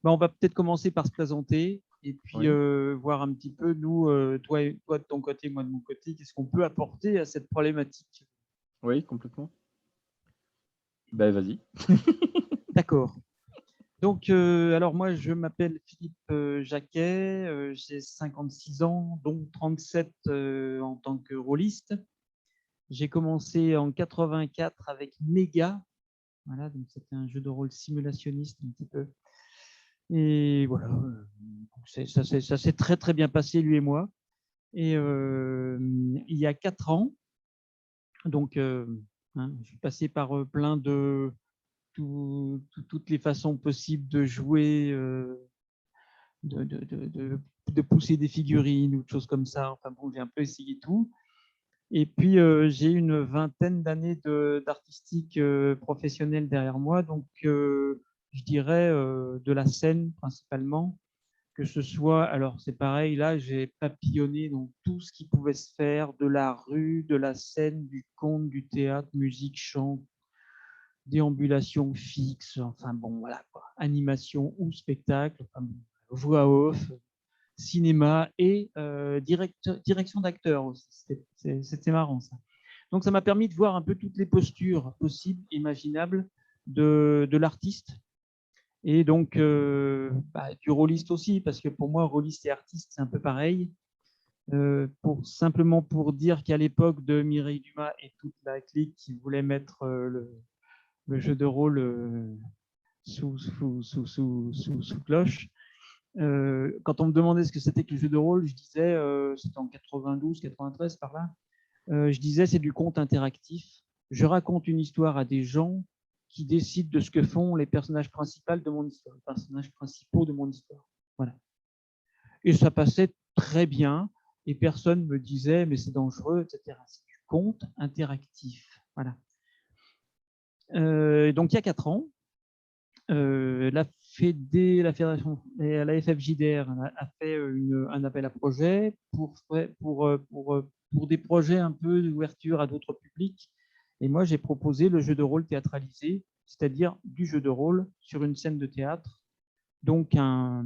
Bah, on va peut-être commencer par se présenter et puis Oui, voir un petit peu, nous, toi de ton côté, moi de mon côté, qu'est-ce qu'on peut apporter à cette problématique. oui, complètement. Ben, vas-y. D'accord. Donc, alors moi, je m'appelle Philippe Jacquet, j'ai 56 ans, dont 37 en tant que rôliste. J'ai commencé en 84 avec Mega. Voilà, donc c'était un jeu de rôle simulationniste un petit peu. Et voilà, ça s'est très très bien passé, lui et moi. Et il y a 4 ans, donc hein, je suis passé par plein de toutes les façons possibles de jouer, de pousser des figurines ou de choses comme ça. Enfin bon, j'ai un peu essayé tout. Et puis j'ai une vingtaine d'années d'artistique professionnelle derrière moi, donc je dirais de la scène principalement, que ce soit, alors c'est pareil, là j'ai papillonné dans tout ce qui pouvait se faire, de la rue, de la scène, du conte, du théâtre, musique, chant, déambulation fixe, enfin bon, voilà quoi, animation ou spectacle, enfin, bon, voix off, cinéma et direction d'acteur aussi. C'était marrant ça. Donc ça m'a permis de voir un peu toutes les postures possibles, imaginables de l'artiste et donc du rôliste aussi, parce que pour moi, rôliste et artiste, c'est un peu pareil. Simplement pour dire qu'à l'époque de Mireille Dumas et toute la clique qui voulait mettre le jeu de rôle sous cloche, quand on me demandait ce que c'était que le jeu de rôle, je disais, c'était en 92, 93 par là, je disais c'est du conte interactif. Je raconte une histoire à des gens qui décident de ce que font les personnages principaux de mon histoire, les personnages principaux de mon histoire. Voilà. Et ça passait très bien et personne me disait mais c'est dangereux, etc. C'est du conte interactif. Voilà. Donc il y a 4 ans, la fédération, la FFJDR a fait un appel à projet pour des projets un peu d'ouverture à d'autres publics. Et moi, j'ai proposé le jeu de rôle théâtralisé, c'est-à-dire du jeu de rôle sur une scène de théâtre, donc euh,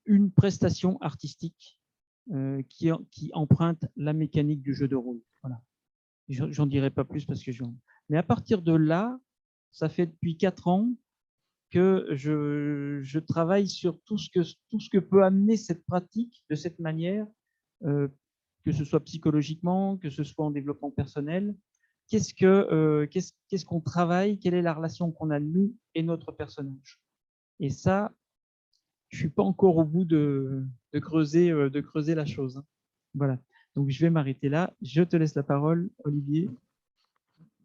une prestation artistique qui emprunte la mécanique du jeu de rôle. Voilà. J'en dirai pas plus parce que Mais à partir de là, ça fait depuis 4 ans que je travaille sur tout ce que peut amener cette pratique de cette manière, euh, que ce soit psychologiquement, que ce soit en développement personnel. Qu'est-ce qu'on travaille, quelle est la relation qu'on a nous et notre personnage. Et ça, je suis pas encore au bout de creuser la chose. Hein. Voilà. Donc je vais m'arrêter là. Je te laisse la parole, Olivier.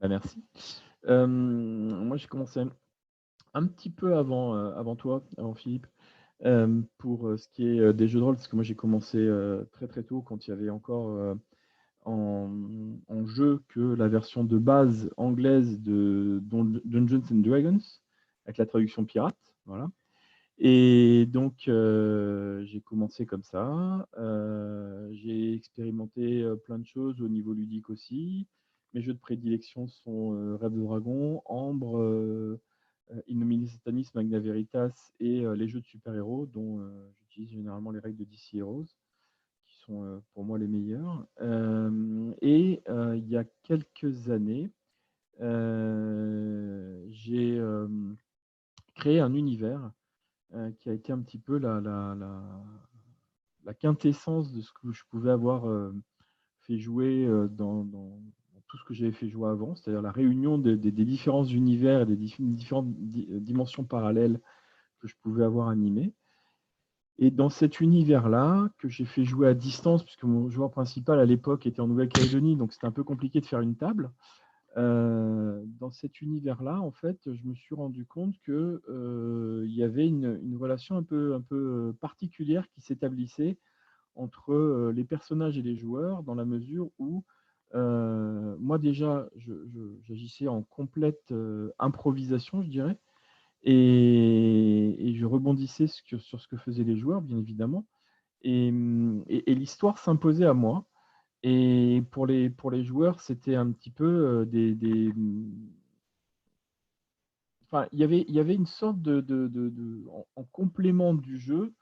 Ben, merci. Moi, j'ai commencé un petit peu avant toi, avant Philippe, pour ce qui est des jeux de rôle, parce que moi, j'ai commencé très très tôt, quand il y avait encore en, en jeu que la version de base anglaise de Dungeons and Dragons, avec la traduction pirate. Voilà. Et donc, j'ai commencé comme ça. J'ai expérimenté plein de choses au niveau ludique aussi. Mes jeux de prédilection sont Rêve de Dragon, Ambre, In Nomine Satanis, Magna Veritas et les jeux de super-héros, dont j'utilise généralement les règles de DC Heroes, qui sont pour moi les meilleurs. Et il y a quelques années, j'ai créé un univers qui a été un petit peu la quintessence de ce que je pouvais avoir fait jouer dans tout ce que j'avais fait jouer avant, c'est-à-dire la réunion des différents univers et des différentes dimensions parallèles que je pouvais avoir animées. Et dans cet univers-là, que j'ai fait jouer à distance, puisque mon joueur principal à l'époque était en Nouvelle-Calédonie, donc c'était un peu compliqué de faire une table. Dans cet univers-là, en fait, je me suis rendu compte que il y avait une relation un peu particulière qui s'établissait entre les personnages et les joueurs, dans la mesure où moi déjà, j'agissais en complète improvisation, je dirais, et je rebondissais sur ce que faisaient les joueurs, bien évidemment, et l'histoire s'imposait à moi. Et pour les joueurs, c'était un petit peu il y avait une sorte en complément du jeu,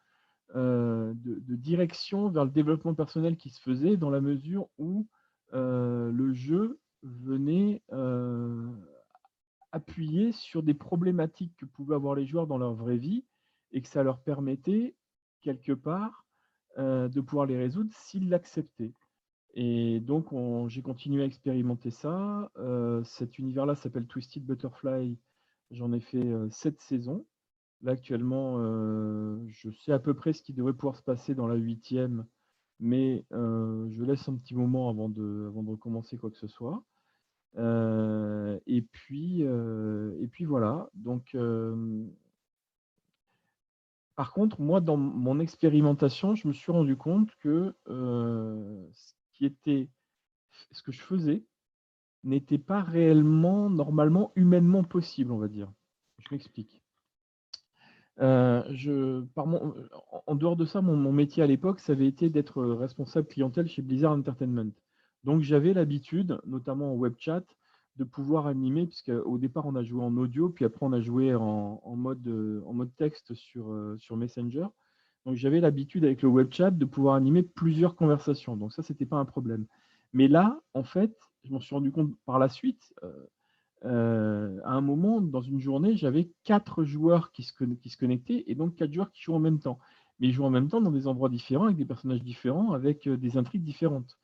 de direction vers le développement personnel qui se faisait dans la mesure où le jeu venait appuyer sur des problématiques que pouvaient avoir les joueurs dans leur vraie vie et que ça leur permettait, quelque part, de pouvoir les résoudre s'ils l'acceptaient. Et donc, j'ai continué à expérimenter ça. Cet univers-là s'appelle Twisted Butterfly. J'en ai fait 7 saisons. Là, actuellement, je sais à peu près ce qui devrait pouvoir se passer dans la 8e, mais je laisse un petit moment avant de recommencer quoi que ce soit. Et puis voilà. Donc, par contre, moi, dans mon expérimentation, je me suis rendu compte que ce que je faisais n'était pas réellement, normalement, humainement possible, on va dire. Je m'explique. En dehors de ça, mon métier à l'époque, ça avait été d'être responsable clientèle chez Blizzard Entertainment. Donc j'avais l'habitude, notamment en web chat, de pouvoir animer, puisqu'au départ on a joué en audio, puis après on a joué en mode texte sur Messenger. Donc j'avais l'habitude avec le web chat de pouvoir animer plusieurs conversations. Donc ça, c'était pas un problème. Mais là, en fait, je m'en suis rendu compte par la suite. À un moment, dans une journée, j'avais 4 joueurs qui se connectaient et donc 4 joueurs qui jouent en même temps. Mais ils jouent en même temps dans des endroits différents, avec des personnages différents, avec des intrigues différentes.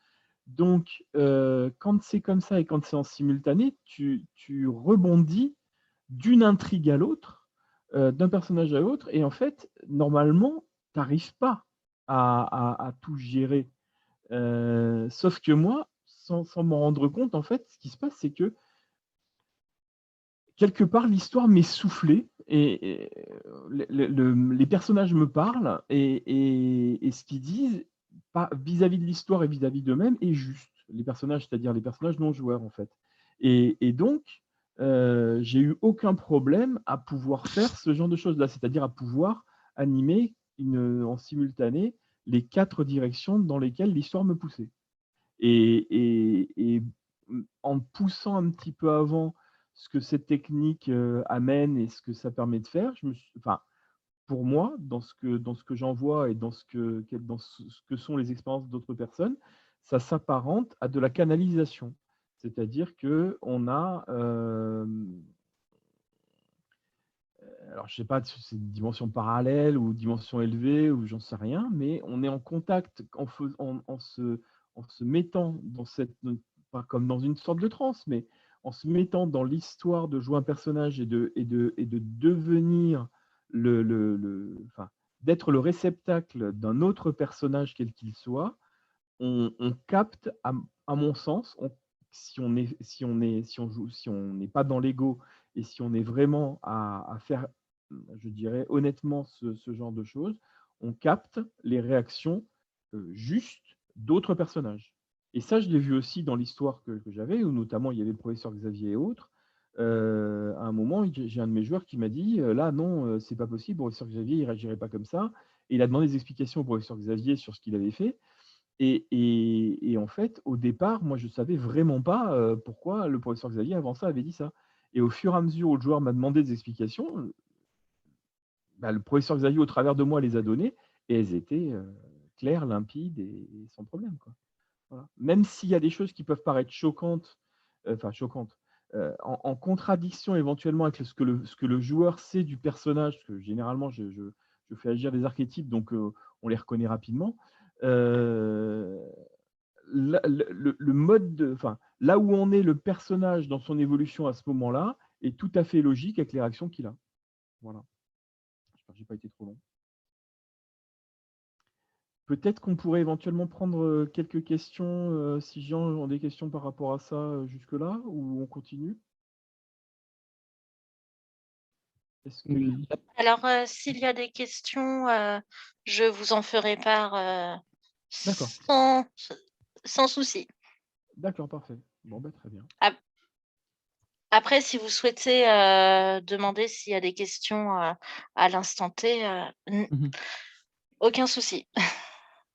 Donc, quand c'est comme ça et quand c'est en simultané, tu rebondis d'une intrigue à l'autre, d'un personnage à l'autre, et en fait, normalement, tu n'arrives pas à tout gérer. Sauf que moi, sans m'en rendre compte, en fait, ce qui se passe, c'est que quelque part, l'histoire m'est soufflée et les personnages me parlent et ce qu'ils disent vis-à-vis de l'histoire et vis-à-vis d'eux-mêmes est juste. Les personnages, c'est-à-dire les personnages non joueurs, en fait. Et donc, j'ai eu aucun problème à pouvoir faire ce genre de choses-là, c'est-à-dire à pouvoir animer en simultané les 4 directions dans lesquelles l'histoire me poussait. Et en poussant un petit peu avant ce que cette technique amène et ce que ça permet de faire, pour moi, dans ce que j'en vois et dans ce que sont les expériences d'autres personnes, ça s'apparente à de la canalisation. C'est-à-dire qu'on a, alors je ne sais pas si c'est une dimension parallèle ou dimension élevée ou j'en sais rien, mais on est en contact en se mettant dans pas comme dans une sorte de transe, mais en se mettant dans l'histoire de jouer un personnage et de devenir d'être le réceptacle d'un autre personnage quel qu'il soit, on capte, à mon sens, si on n'est pas dans l'ego et si on est vraiment à faire, je dirais honnêtement, ce genre de choses, on capte les réactions justes d'autres personnages. Et ça, je l'ai vu aussi dans l'histoire que j'avais, où notamment il y avait le professeur Xavier et autres. À un moment, j'ai un de mes joueurs qui m'a dit là, non, c'est pas possible, le professeur Xavier, il réagirait pas comme ça. Et il a demandé des explications au professeur Xavier sur ce qu'il avait fait. Et en fait, au départ, moi, je ne savais vraiment pas pourquoi le professeur Xavier, avant ça, avait dit ça. Et au fur et à mesure où le joueur m'a demandé des explications, le professeur Xavier, au travers de moi, les a données, et elles étaient claires, limpides et sans problème, quoi. Voilà. Même s'il y a des choses qui peuvent paraître choquantes, en contradiction éventuellement avec ce que le joueur sait du personnage, parce que généralement, je fais agir des archétypes, donc on les reconnaît rapidement. Le mode là où on est le personnage dans son évolution à ce moment-là est tout à fait logique avec les réactions qu'il a. Voilà. J'espère que j'ai pas été trop long. Peut-être qu'on pourrait éventuellement prendre quelques questions, si Jean ont des questions par rapport à ça jusque-là, ou on continue? Est-ce que... Alors, s'il y a des questions, je vous en ferai part D'accord. sans souci. D'accord, parfait. Bon, très bien. Après, si vous souhaitez demander s'il y a des questions à l'instant T, aucun souci.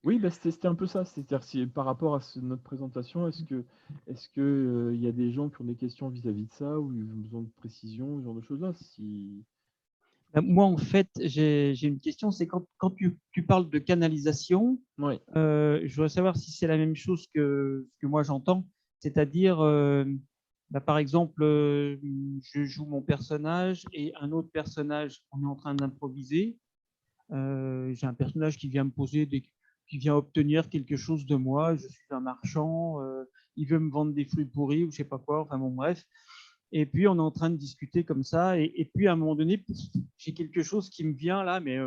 Oui, bah, c'était un peu ça. C'est-à-dire par rapport à notre présentation, il y a des gens qui ont des questions vis-à-vis de ça ou ils ont besoin de précision, ce genre de choses-là? Si Moi, en fait, j'ai une question, c'est quand tu parles de canalisation, oui, je voudrais savoir si c'est la même chose que ce que moi j'entends, c'est-à-dire, par exemple, je joue mon personnage et un autre personnage, on est en train d'improviser. J'ai un personnage qui vient me poser qui vient obtenir quelque chose de moi. Je suis un marchand, il veut me vendre des fruits pourris ou je sais pas quoi. Enfin bon, bref. Et puis on est en train de discuter comme ça. Et puis à un moment donné, j'ai quelque chose qui me vient là, mais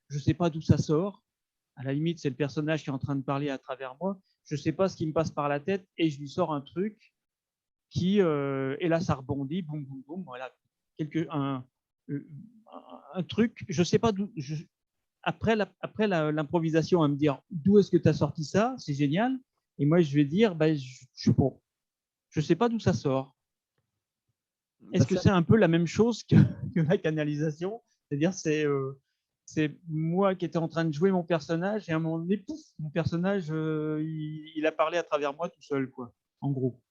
je sais pas d'où ça sort. À la limite, c'est le personnage qui est en train de parler à travers moi. Je sais pas ce qui me passe par la tête et je lui sors un truc et là ça rebondit, boum boum boum. Voilà, quelque euh, un truc. Je sais pas d'où. Après l'improvisation, à me dire d'où est-ce que tu as sorti ça, c'est génial. Et moi, je vais dire, je sais pas d'où ça sort. bah, Est-ce que c'est un peu la même chose que la canalisation? C'est-à-dire, c'est moi qui étais en train de jouer mon personnage et à un moment donné, pouf, mon personnage, il a parlé à travers moi tout seul, quoi, en gros.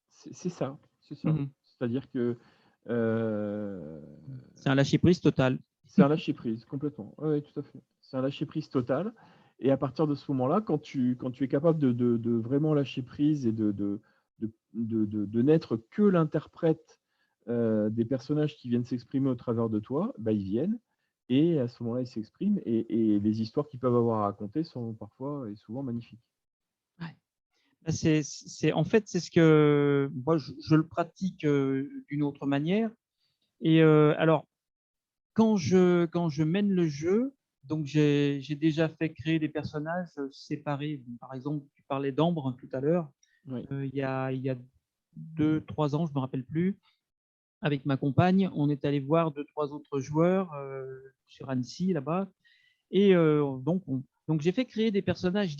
c'est ça, c'est ça. Mhm. C'est-à-dire que, heu, C'est un lâcher-prise total. c'est un lâcher prise complètement. Ouais, ouais, tout à fait. C'est un lâcher prise total et à partir de ce moment-là, quand tu es capable de vraiment lâcher prise et de n'être que l'interprète, des personnages qui viennent s'exprimer au travers de toi, bah, ils viennent et à ce moment-là, ils s'expriment et les histoires qu'ils peuvent avoir à raconter sont parfois et souvent magnifiques. Ouais. En fait, c'est ce que moi, je le pratique d'une autre manière. Et alors, quand je mène le jeu, donc j'ai déjà fait créer des personnages séparés. Par exemple, tu parlais d'Ambre tout à l'heure. Oui, Il y a 2, 3 ans, je me rappelle plus, avec ma compagne, on est allé voir 2, 3 autres joueurs sur Annecy là-bas. Et donc j'ai fait créer des personnages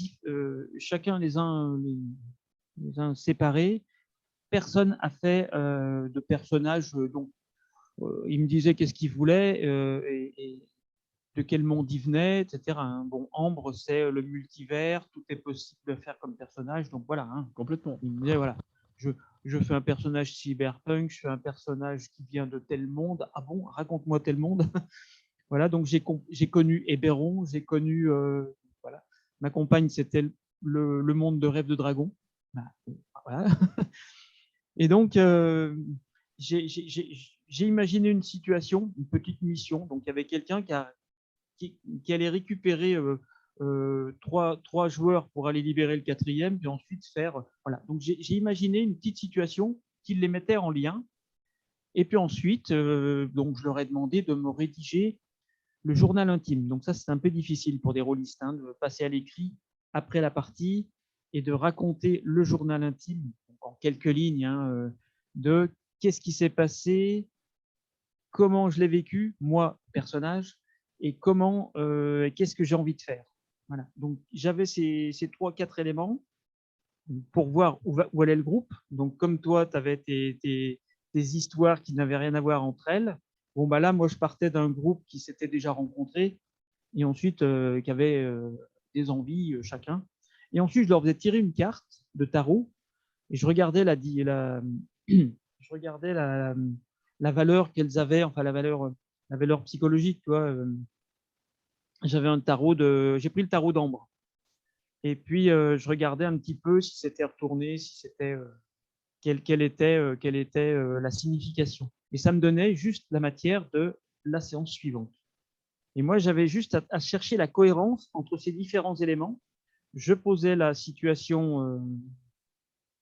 chacun les uns séparés. Personne a fait de personnages. Donc il me disait qu'est-ce qu'il voulait et de quel monde il venait, etc. Hein. Bon, Ambre, c'est le multivers, tout est possible de faire comme personnage. Donc voilà, hein. complètement. Il me disait, voilà, je, je fais un personnage cyberpunk, je fais un personnage qui vient de tel monde. Ah bon, raconte-moi tel monde. Voilà, donc j'ai connu Héberon, j'ai connu, voilà, ma compagne, c'était le monde de Rêve de Dragon. Bah, voilà. Et donc, j'ai imaginé une situation, une petite mission. Donc, il y avait quelqu'un qui allait récupérer trois joueurs pour aller libérer le quatrième, puis ensuite faire. Voilà. Donc, j'ai imaginé une petite situation qui les mettait en lien. Et puis ensuite, donc, je leur ai demandé de me rédiger le journal intime. Donc, ça, c'est un peu difficile pour des rôlistes, hein, de passer à l'écrit après la partie et de raconter le journal intime, donc en quelques lignes, hein, de qu'est-ce qui s'est passé, comment je l'ai vécu, moi, personnage, et qu'est-ce que j'ai envie de faire. Voilà. Donc, j'avais ces 3, 4 éléments pour voir où allait le groupe. Donc, comme toi, tu avais tes histoires qui n'avaient rien à voir entre elles. Bon, bah là, moi, je partais d'un groupe qui s'était déjà rencontré et ensuite qui avait des envies chacun. Et ensuite, je leur faisais tirer une carte de tarot et je regardais je regardais la valeur qu'elles avaient, enfin la valeur psychologique. Tu vois, j'avais un tarot j'ai pris le tarot d'Ambre. Et puis je regardais un petit peu si c'était retourné, si c'était quelle était la signification. Et ça me donnait juste la matière de la séance suivante. Et moi, j'avais juste à chercher la cohérence entre ces différents éléments. Je posais la situation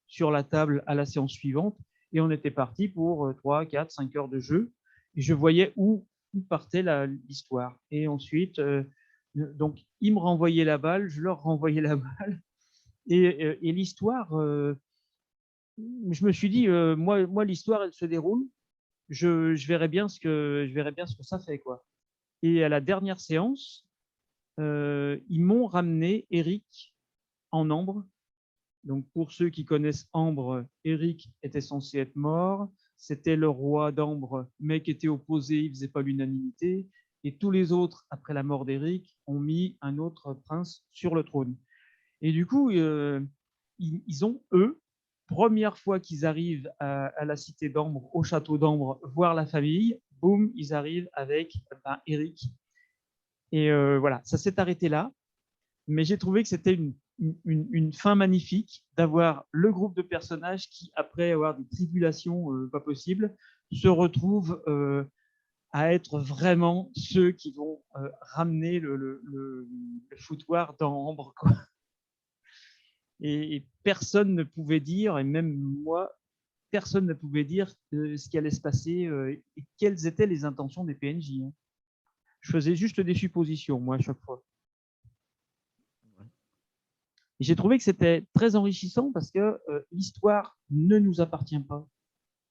sur la table à la séance suivante et on était parti pour 3, 4, 5 heures de jeu. Et je voyais où partait l'histoire. Et ensuite, donc, ils me renvoyaient la balle, je leur renvoyais la balle. Et l'histoire, je me suis dit, moi l'histoire, elle se déroule. Je verrai bien je verrai bien ce que ça fait, quoi. Et à la dernière séance, ils m'ont ramené Eric en Ambre. Donc, pour ceux qui connaissent Ambre, Eric était censé être mort. C'était le roi d'Ambre, mais qui était opposé, il ne faisait pas l'unanimité. et tous les autres, après la mort d'Éric, ont mis un autre prince sur le trône. Et du coup, ils ont, eux, première fois qu'ils arrivent à la cité d'Ambre, au château d'Ambre, voir la famille, boum, ils arrivent avec Éric. Et voilà, ça s'est arrêté là. Mais j'ai trouvé que c'était une fin magnifique d'avoir le groupe de personnages qui, après avoir des tribulations pas possibles, se retrouvent à être vraiment ceux qui vont ramener le foutoir dans Ambre, quoi. Et personne ne pouvait dire, et même moi, personne ne pouvait dire ce qui allait se passer et quelles étaient les intentions des PNJ. Hein. Je faisais juste des suppositions, moi, à chaque fois. Et j'ai trouvé que c'était très enrichissant parce que l'histoire ne nous appartient pas.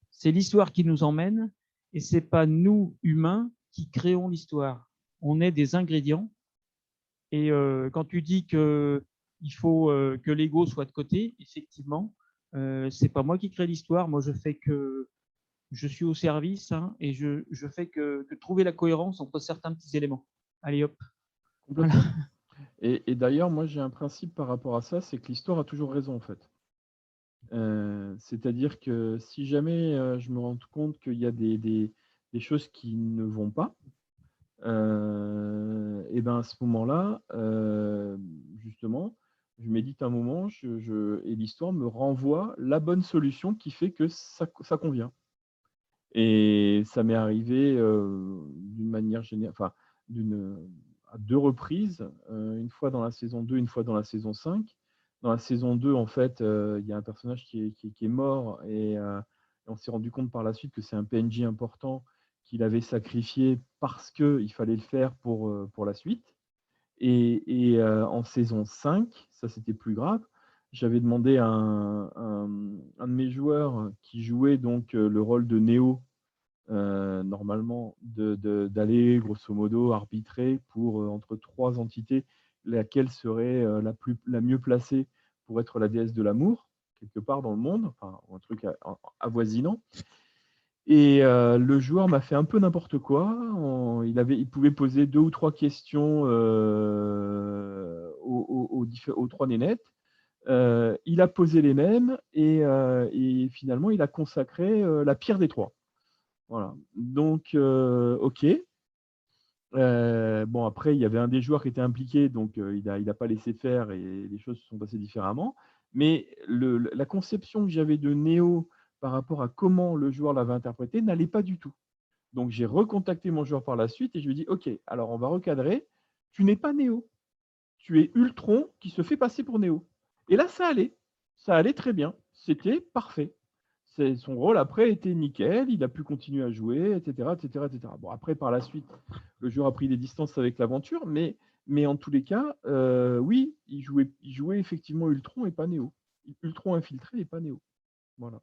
C'est l'histoire qui nous emmène et c'est pas nous, humains, qui créons l'histoire. On est des ingrédients. Et quand tu dis qu'il faut que l'ego soit de côté, effectivement, c'est pas moi qui crée l'histoire. Moi, je suis au service hein, et je fais que trouver la cohérence entre certains petits éléments. Allez hop. Complètement. Voilà. Et d'ailleurs, moi, j'ai un principe par rapport à ça, c'est que l'histoire a toujours raison, en fait. C'est-à-dire que si jamais je me rends compte qu'il y a des choses qui ne vont pas, et ben à ce moment-là, justement, je médite un moment et l'histoire me renvoie la bonne solution qui fait que ça convient. Et ça m'est arrivé d'une manière générale, enfin, à 2 reprises, une fois dans la saison 2, une fois dans la saison 5. Dans la saison 2, en fait, il y a un personnage qui est mort et on s'est rendu compte par la suite que c'est un PNJ important qu'il avait sacrifié parce qu'il fallait le faire pour la suite. Et en saison 5, ça c'était plus grave, j'avais demandé à un de mes joueurs qui jouait donc le rôle de Néo, normalement, d'aller grosso modo arbitrer pour entre 3 entités, laquelle serait la mieux placée pour être la déesse de l'amour, quelque part dans le monde, enfin, un truc avoisinant. Et le joueur m'a fait un peu n'importe quoi. Il pouvait poser 2 ou 3 questions aux 3 nénettes. Il a posé les mêmes et finalement, il a consacré la pire des 3. Voilà. Donc, OK. Bon, après, il y avait un des joueurs qui était impliqué, donc il a pas laissé faire et les choses se sont passées différemment. Mais la conception que j'avais de Néo par rapport à comment le joueur l'avait interprété n'allait pas du tout. Donc, j'ai recontacté mon joueur par la suite et je lui ai dit, OK, alors on va recadrer. Tu n'es pas Néo. Tu es Ultron qui se fait passer pour Néo. Et là, ça allait. Ça allait très bien. C'était parfait. Son rôle, après, était nickel. Il a pu continuer à jouer, etc., etc., etc. Bon, après, par la suite, le joueur a pris des distances avec l'aventure, mais en tous les cas, oui, il jouait effectivement Ultron et pas Néo. Ultron infiltré et pas Néo. Voilà.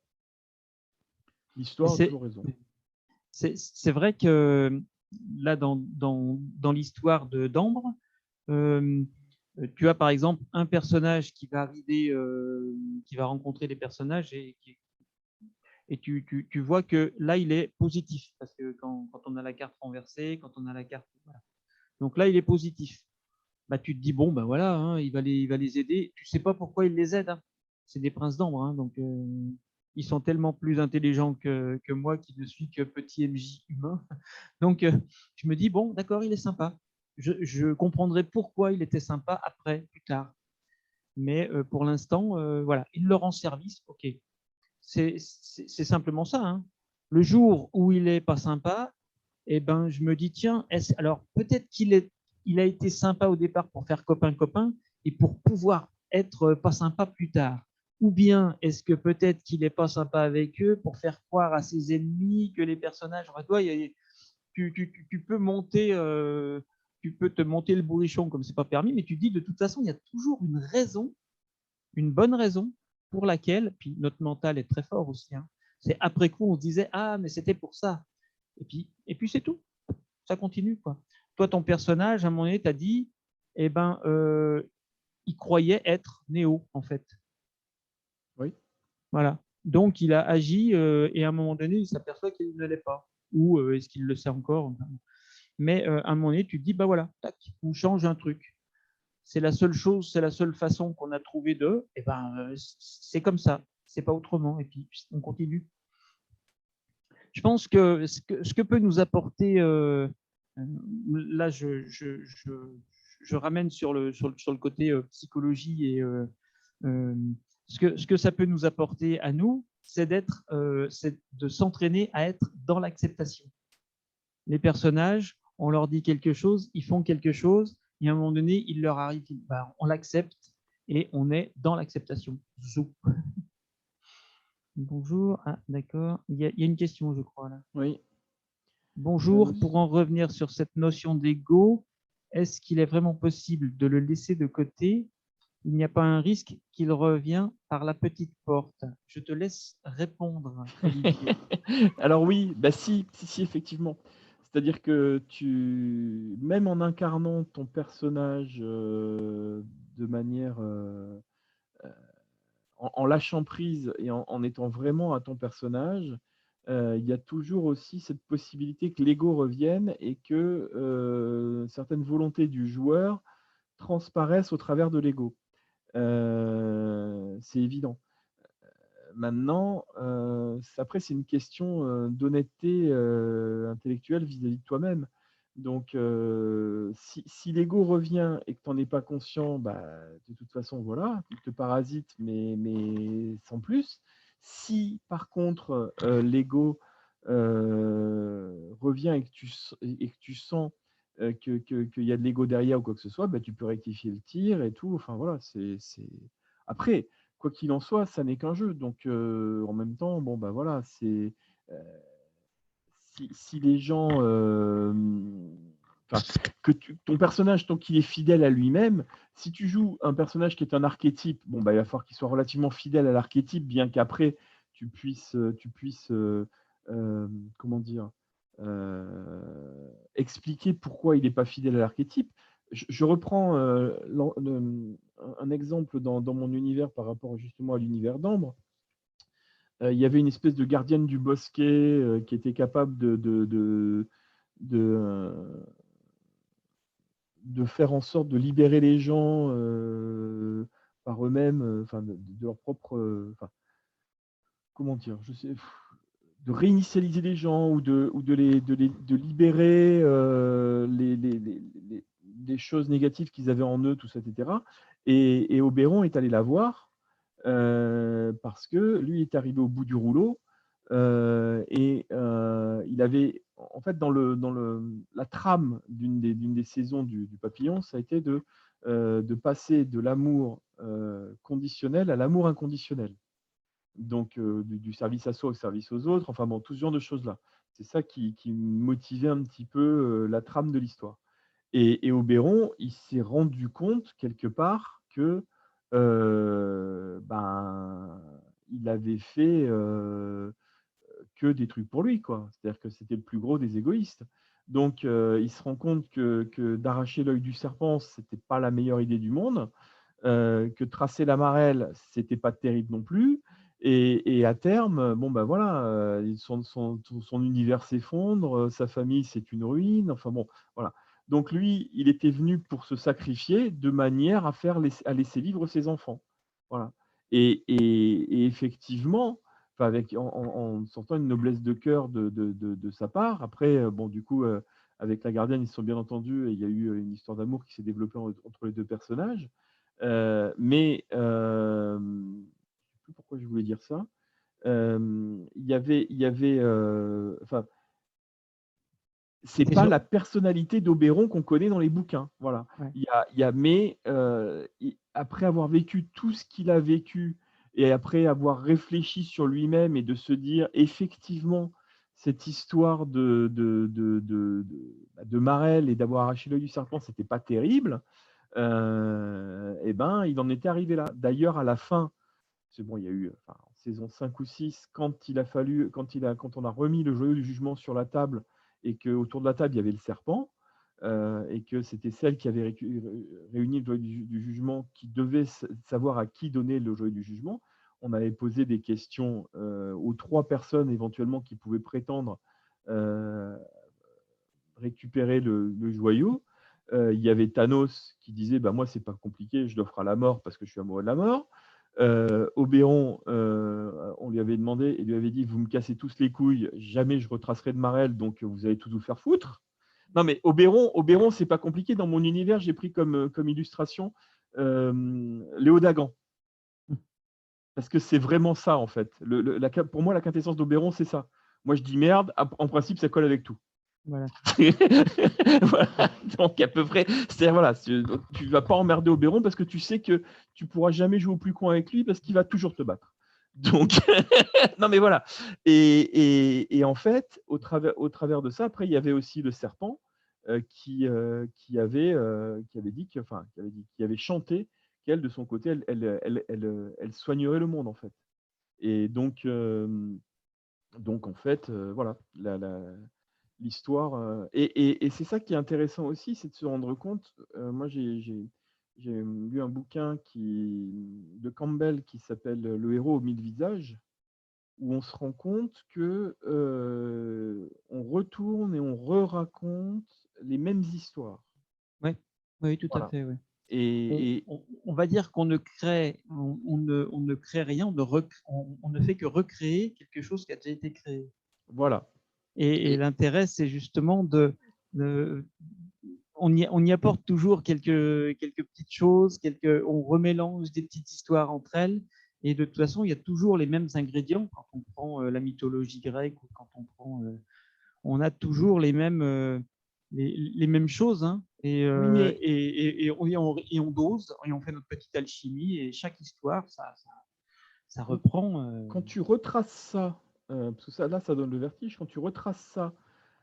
L'histoire a toujours raison. C'est vrai que là, dans l'histoire d'Ambre, tu as par exemple un personnage qui va arriver, qui va rencontrer des personnages et tu vois que là, il est positif parce que quand on a la carte renversée, quand on a la carte. Voilà. Donc là, il est positif. Bah, tu te dis, bon, ben voilà, hein, il va les aider. Tu sais pas pourquoi il les aide. Hein. C'est des princes d'Ambre. Hein, donc, ils sont tellement plus intelligents que moi qui ne suis que petit MJ humain. Donc, je me dis, bon, d'accord, il est sympa. Je comprendrai pourquoi il était sympa après, plus tard. Mais pour l'instant, voilà, il leur rend service, ok. C'est simplement ça. Hein. Le jour où il est pas sympa, eh ben, je me dis, tiens, alors peut-être il a été sympa au départ pour faire copain-copain et pour pouvoir être pas sympa plus tard. Ou bien est-ce que peut-être qu'il n'est pas sympa avec eux pour faire croire à ses ennemis que les personnages. Enfin, toi, tu peux monter, tu peux te monter le bourrichon comme c'est pas permis, mais tu dis de toute façon, il y a toujours une raison, une bonne raison pour laquelle, puis notre mental est très fort aussi. Hein, c'est après coup, on se disait, ah, mais c'était pour ça. Et puis c'est tout. Ça continue, quoi. Toi, ton personnage, à un moment donné, t'as dit, eh ben, il croyait être Néo, en fait. Oui. Voilà. Donc, il a agi et à un moment donné, il s'aperçoit qu'il ne l'est pas. Ou est-ce qu'il le sait encore? mais à un moment donné, tu te dis, bah voilà, tac, on change un truc. C'est la seule chose, c'est la seule façon qu'on a trouvé de, et ben c'est comme ça, c'est pas autrement, et puis on continue. Je pense que ce que peut nous apporter, là je ramène sur le côté psychologie et euh, ce que ça peut nous apporter à nous, c'est c'est de s'entraîner à être dans l'acceptation. Les personnages, on leur dit quelque chose, ils font quelque chose, et à un moment donné, il leur arrive, ben, on l'accepte et on est dans l'acceptation. Zou. Bonjour, ah, d'accord, il y a une question, je crois, là. Oui. Bonjour, pour en revenir sur cette notion d'ego, est-ce qu'il est vraiment possible de le laisser de côté? Il n'y a pas un risque qu'il revient par la petite porte? Je te laisse répondre, Olivier. Alors oui, bah si, effectivement. C'est-à-dire que même en incarnant ton personnage de manière, en lâchant prise et en étant vraiment à ton personnage, il y a toujours aussi cette possibilité que l'ego revienne et que certaines volontés du joueur transparaissent au travers de l'ego. C'est évident. Maintenant, après, c'est une question d'honnêteté intellectuelle vis-à-vis de toi-même. Donc, si l'ego revient et que tu n'en es pas conscient, bah, de toute façon, voilà, il te parasite, mais sans plus. Si, par contre, l'ego revient et que tu sens qu'il y a de l'ego derrière ou quoi que ce soit, bah, tu peux rectifier le tir et tout. Enfin, voilà, Après, quoi qu'il en soit, ça n'est qu'un jeu. Donc, en même temps, bon, bah voilà, si les gens, ton personnage, tant qu'il est fidèle à lui-même, si tu joues un personnage qui est un archétype, bon, bah, il va falloir qu'il soit relativement fidèle à l'archétype, bien qu'après, comment dire, expliquer pourquoi il n'est pas fidèle à l'archétype. Je reprends un exemple dans mon univers par rapport justement à l'univers d'Ambre. Il y avait une espèce de gardienne du bosquet qui était capable de faire en sorte de libérer les gens par eux-mêmes, enfin de leur propre, comment dire, je sais, de réinitialiser les gens ou de libérer les choses négatives qu'ils avaient en eux, tout ça, etc. Et Oberon est allé la voir parce que lui est arrivé au bout du rouleau et il avait, en fait, dans la trame d'une des saisons du Papillon, ça a été de passer de l'amour conditionnel à l'amour inconditionnel. Donc, du service à soi au service aux autres, enfin bon, tout ce genre de choses-là. C'est ça qui motivait un petit peu la trame de l'histoire. Et Oberon, il s'est rendu compte quelque part que ben, il avait fait que des trucs pour lui, quoi. C'est-à-dire que c'était le plus gros des égoïstes. Donc, il se rend compte que d'arracher l'œil du serpent, c'était pas la meilleure idée du monde, que tracer la marelle, c'était pas terrible non plus. Et à terme, bon ben voilà, son univers s'effondre, sa famille c'est une ruine. Enfin bon, voilà. Donc lui, il était venu pour se sacrifier de manière à laisser vivre ses enfants. Voilà. Et effectivement, enfin en sortant une noblesse de cœur de sa part. Après, bon, du coup, avec la gardienne, ils se sont bien entendus et il y a eu une histoire d'amour qui s'est développée entre les deux personnages. Mais je ne sais plus pourquoi je voulais dire ça. Il y avait enfin, c'est pas la personnalité d'Oberon qu'on connaît dans les bouquins. Voilà. Ouais. Mais après avoir vécu tout ce qu'il a vécu et après avoir réfléchi sur lui-même et de se dire effectivement cette histoire de Marelle et d'avoir arraché l'œil du serpent, c'était pas terrible. Et ben, il en était arrivé là. D'ailleurs, à la fin, c'est bon, il y a eu en saison 5 ou 6, quand on a remis le joyau du jugement sur la table et qu'autour de la table, il y avait le serpent, et que c'était celle qui avait réuni le joyau du jugement qui devait savoir à qui donner le joyau du jugement. On avait posé des questions aux 3 personnes éventuellement qui pouvaient prétendre récupérer le joyau. Il y avait Thanos qui disait bah, moi, c'est pas compliqué, je l'offre à la mort parce que je suis amoureux de la mort. Oberon, on lui avait demandé et lui avait dit vous me cassez tous les couilles, jamais je retracerai de Marel, donc vous allez tout vous faire foutre. Non, mais Oberon, c'est pas compliqué. Dans mon univers, j'ai pris comme illustration Léo Dagan. Parce que c'est vraiment ça, en fait. Pour moi, la quintessence d'Oberon, c'est ça. Moi, je dis merde, en principe, ça colle avec tout. Voilà. Voilà. Donc, à peu près, c'est-à-dire, voilà, tu ne vas pas emmerder Oberon parce que tu sais que tu ne pourras jamais jouer au plus con avec lui parce qu'il va toujours te battre. Donc, non, mais voilà. Et en fait, au travers de ça, après, il y avait aussi le serpent qui avait dit qui avait chanté qu'elle, de son côté, elle soignerait le monde, en fait. Et donc en fait, voilà, l'histoire. Et c'est ça qui est intéressant aussi, c'est de se rendre compte. Moi, j'ai lu un bouquin de Campbell qui s'appelle Le héros aux 1000 visages, où on se rend compte que on retourne et on re-raconte les mêmes histoires. Ouais. Oui, tout à Voilà. fait. Ouais. Et On va dire qu'on ne crée, on ne crée rien, on ne fait que recréer quelque chose qui a déjà été créé. voilà. Et l'intérêt, c'est justement on y apporte toujours quelques petites choses, on remélange des petites histoires entre elles. Et de toute façon, il y a toujours les mêmes ingrédients. Quand on prend la mythologie grecque ou quand on prend, on a toujours les mêmes choses. Hein. Et, Oui, mais et on dose et on fait notre petite alchimie. Et chaque histoire, ça reprend. quand tu retraces ça, parce que là, ça donne le vertige, quand tu retraces ça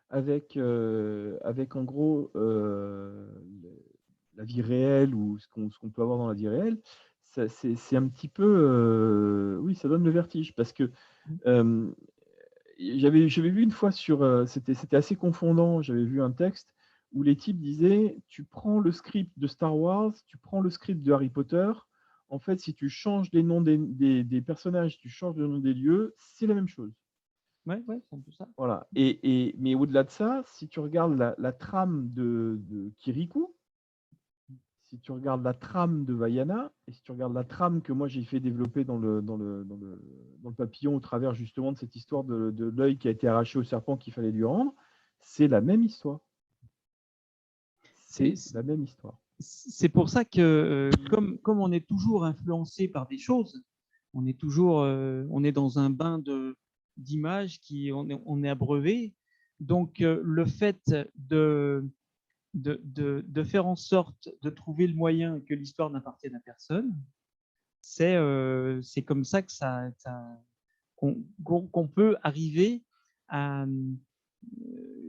avec en gros la vie réelle ou ce qu'on peut avoir dans la vie réelle, c'est un petit peu, oui, ça donne le vertige parce que j'avais vu une fois c'était assez confondant, j'avais vu un texte où les types disaient, tu prends le script de Star Wars, tu prends le script de Harry Potter, en fait, si tu changes les noms des personnages, tu changes le nom des lieux, c'est la même chose. Ouais, c'est un peu ça. Voilà. Mais au-delà de ça, si tu regardes la trame de Kirikou, si tu regardes la trame de Vaiana, et si tu regardes la trame que moi j'ai fait développer dans le papillon au travers justement de cette histoire de l'œil qui a été arraché au serpent qu'il fallait lui rendre, c'est la même histoire. C'est la même histoire. C'est pour ça que comme on est toujours influencé par des choses, on est dans un bain d'images on est abreuvé. Donc le fait de faire en sorte de trouver le moyen que l'histoire n'appartienne à personne, c'est comme ça que qu'on peut arriver à,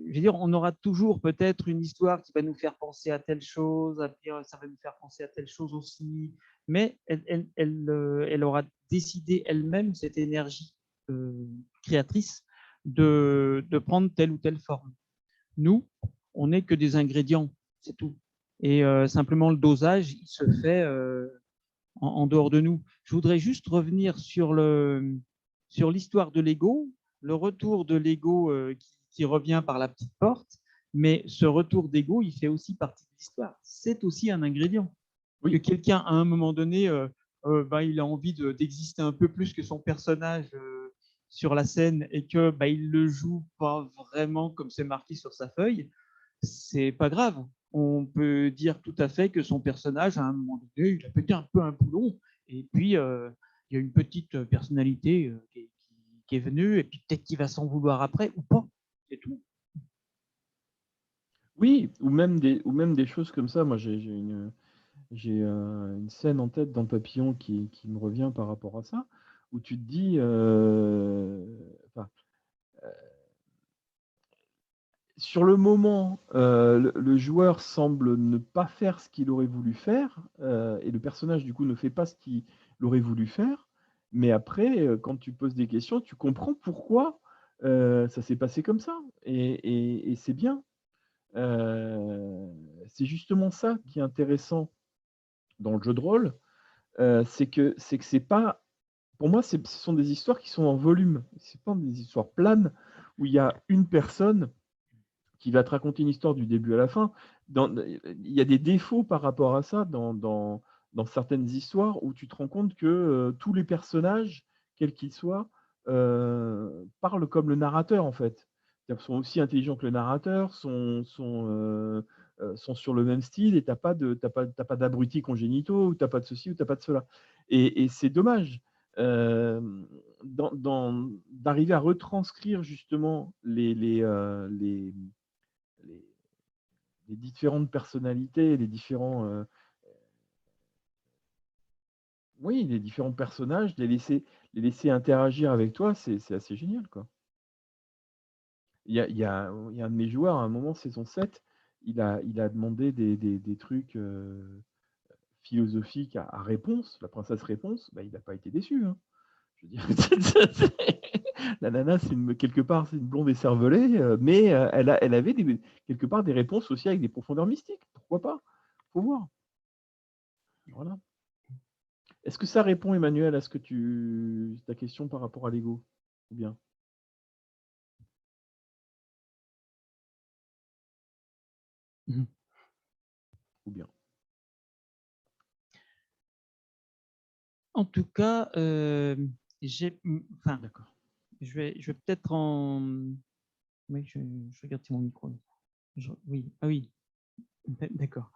je veux dire, on aura toujours peut-être une histoire qui va nous faire penser à telle chose, ça va nous faire penser à telle chose aussi, mais elle aura décidé elle-même, cette énergie créatrice, de prendre telle ou telle forme. Nous, on n'est que des ingrédients, c'est tout. Et simplement, le dosage, il se fait en dehors de nous. Je voudrais juste revenir sur l'histoire de l'ego, le retour de l'ego qui revient par la petite porte, mais ce retour d'ego, il fait aussi partie de l'histoire. C'est aussi un ingrédient. Oui. Que quelqu'un, à un moment donné, il a envie d'exister un peu plus que son personnage sur la scène et que il le joue pas vraiment comme c'est marqué sur sa feuille, c'est pas grave. On peut dire tout à fait que son personnage, à un moment donné, il a pété un peu un boulon, et puis il y a une petite personnalité qui est venue, et puis peut-être qu'il va s'en vouloir après, ou pas, c'est tout. Oui, ou même des choses comme ça. Moi, j'ai une scène en tête dans le papillon qui me revient par rapport à ça, où tu te dis, sur le moment, le joueur semble ne pas faire ce qu'il aurait voulu faire, et le personnage, du coup, ne fait pas ce qu'il aurait voulu faire. Mais après, quand tu poses des questions, tu comprends pourquoi ça s'est passé comme ça. Et c'est bien. C'est justement ça qui est intéressant dans le jeu de rôle. C'est que c'est pas... Pour moi, ce sont des histoires qui sont en volume. Ce pas des histoires planes où il y a une personne qui va te raconter une histoire du début à la fin. Il y a des défauts par rapport à ça dans certaines histoires où tu te rends compte que tous les personnages, quels qu'ils soient, parlent comme le narrateur, en fait. C'est-à-dire sont aussi intelligents que le narrateur, sont sur le même style et tu n'as pas d'abrutis congénitaux, ou tu n'as pas de ceci, ou tu n'as pas de cela. Et c'est dommage d'arriver à retranscrire justement les différentes personnalités, les différents personnages, les laisser interagir avec toi, c'est assez génial, quoi. Il y a un de mes joueurs, à un moment, saison 7, il a demandé des trucs philosophiques à réponse, la princesse réponse, bah, il n'a pas été déçu, hein. Je veux dire, la nana, quelque part, c'est une blonde écervelée, mais elle avait quelque part des réponses aussi avec des profondeurs mystiques. Pourquoi pas? Faut voir. Voilà. Est-ce que ça répond, Emmanuel, à ta question par rapport à l'ego? Ou bien? Ou bien? En tout cas, enfin, D'accord. je vais peut-être en. Oui, je regarde si mon micro. Oui, ah oui, d'accord.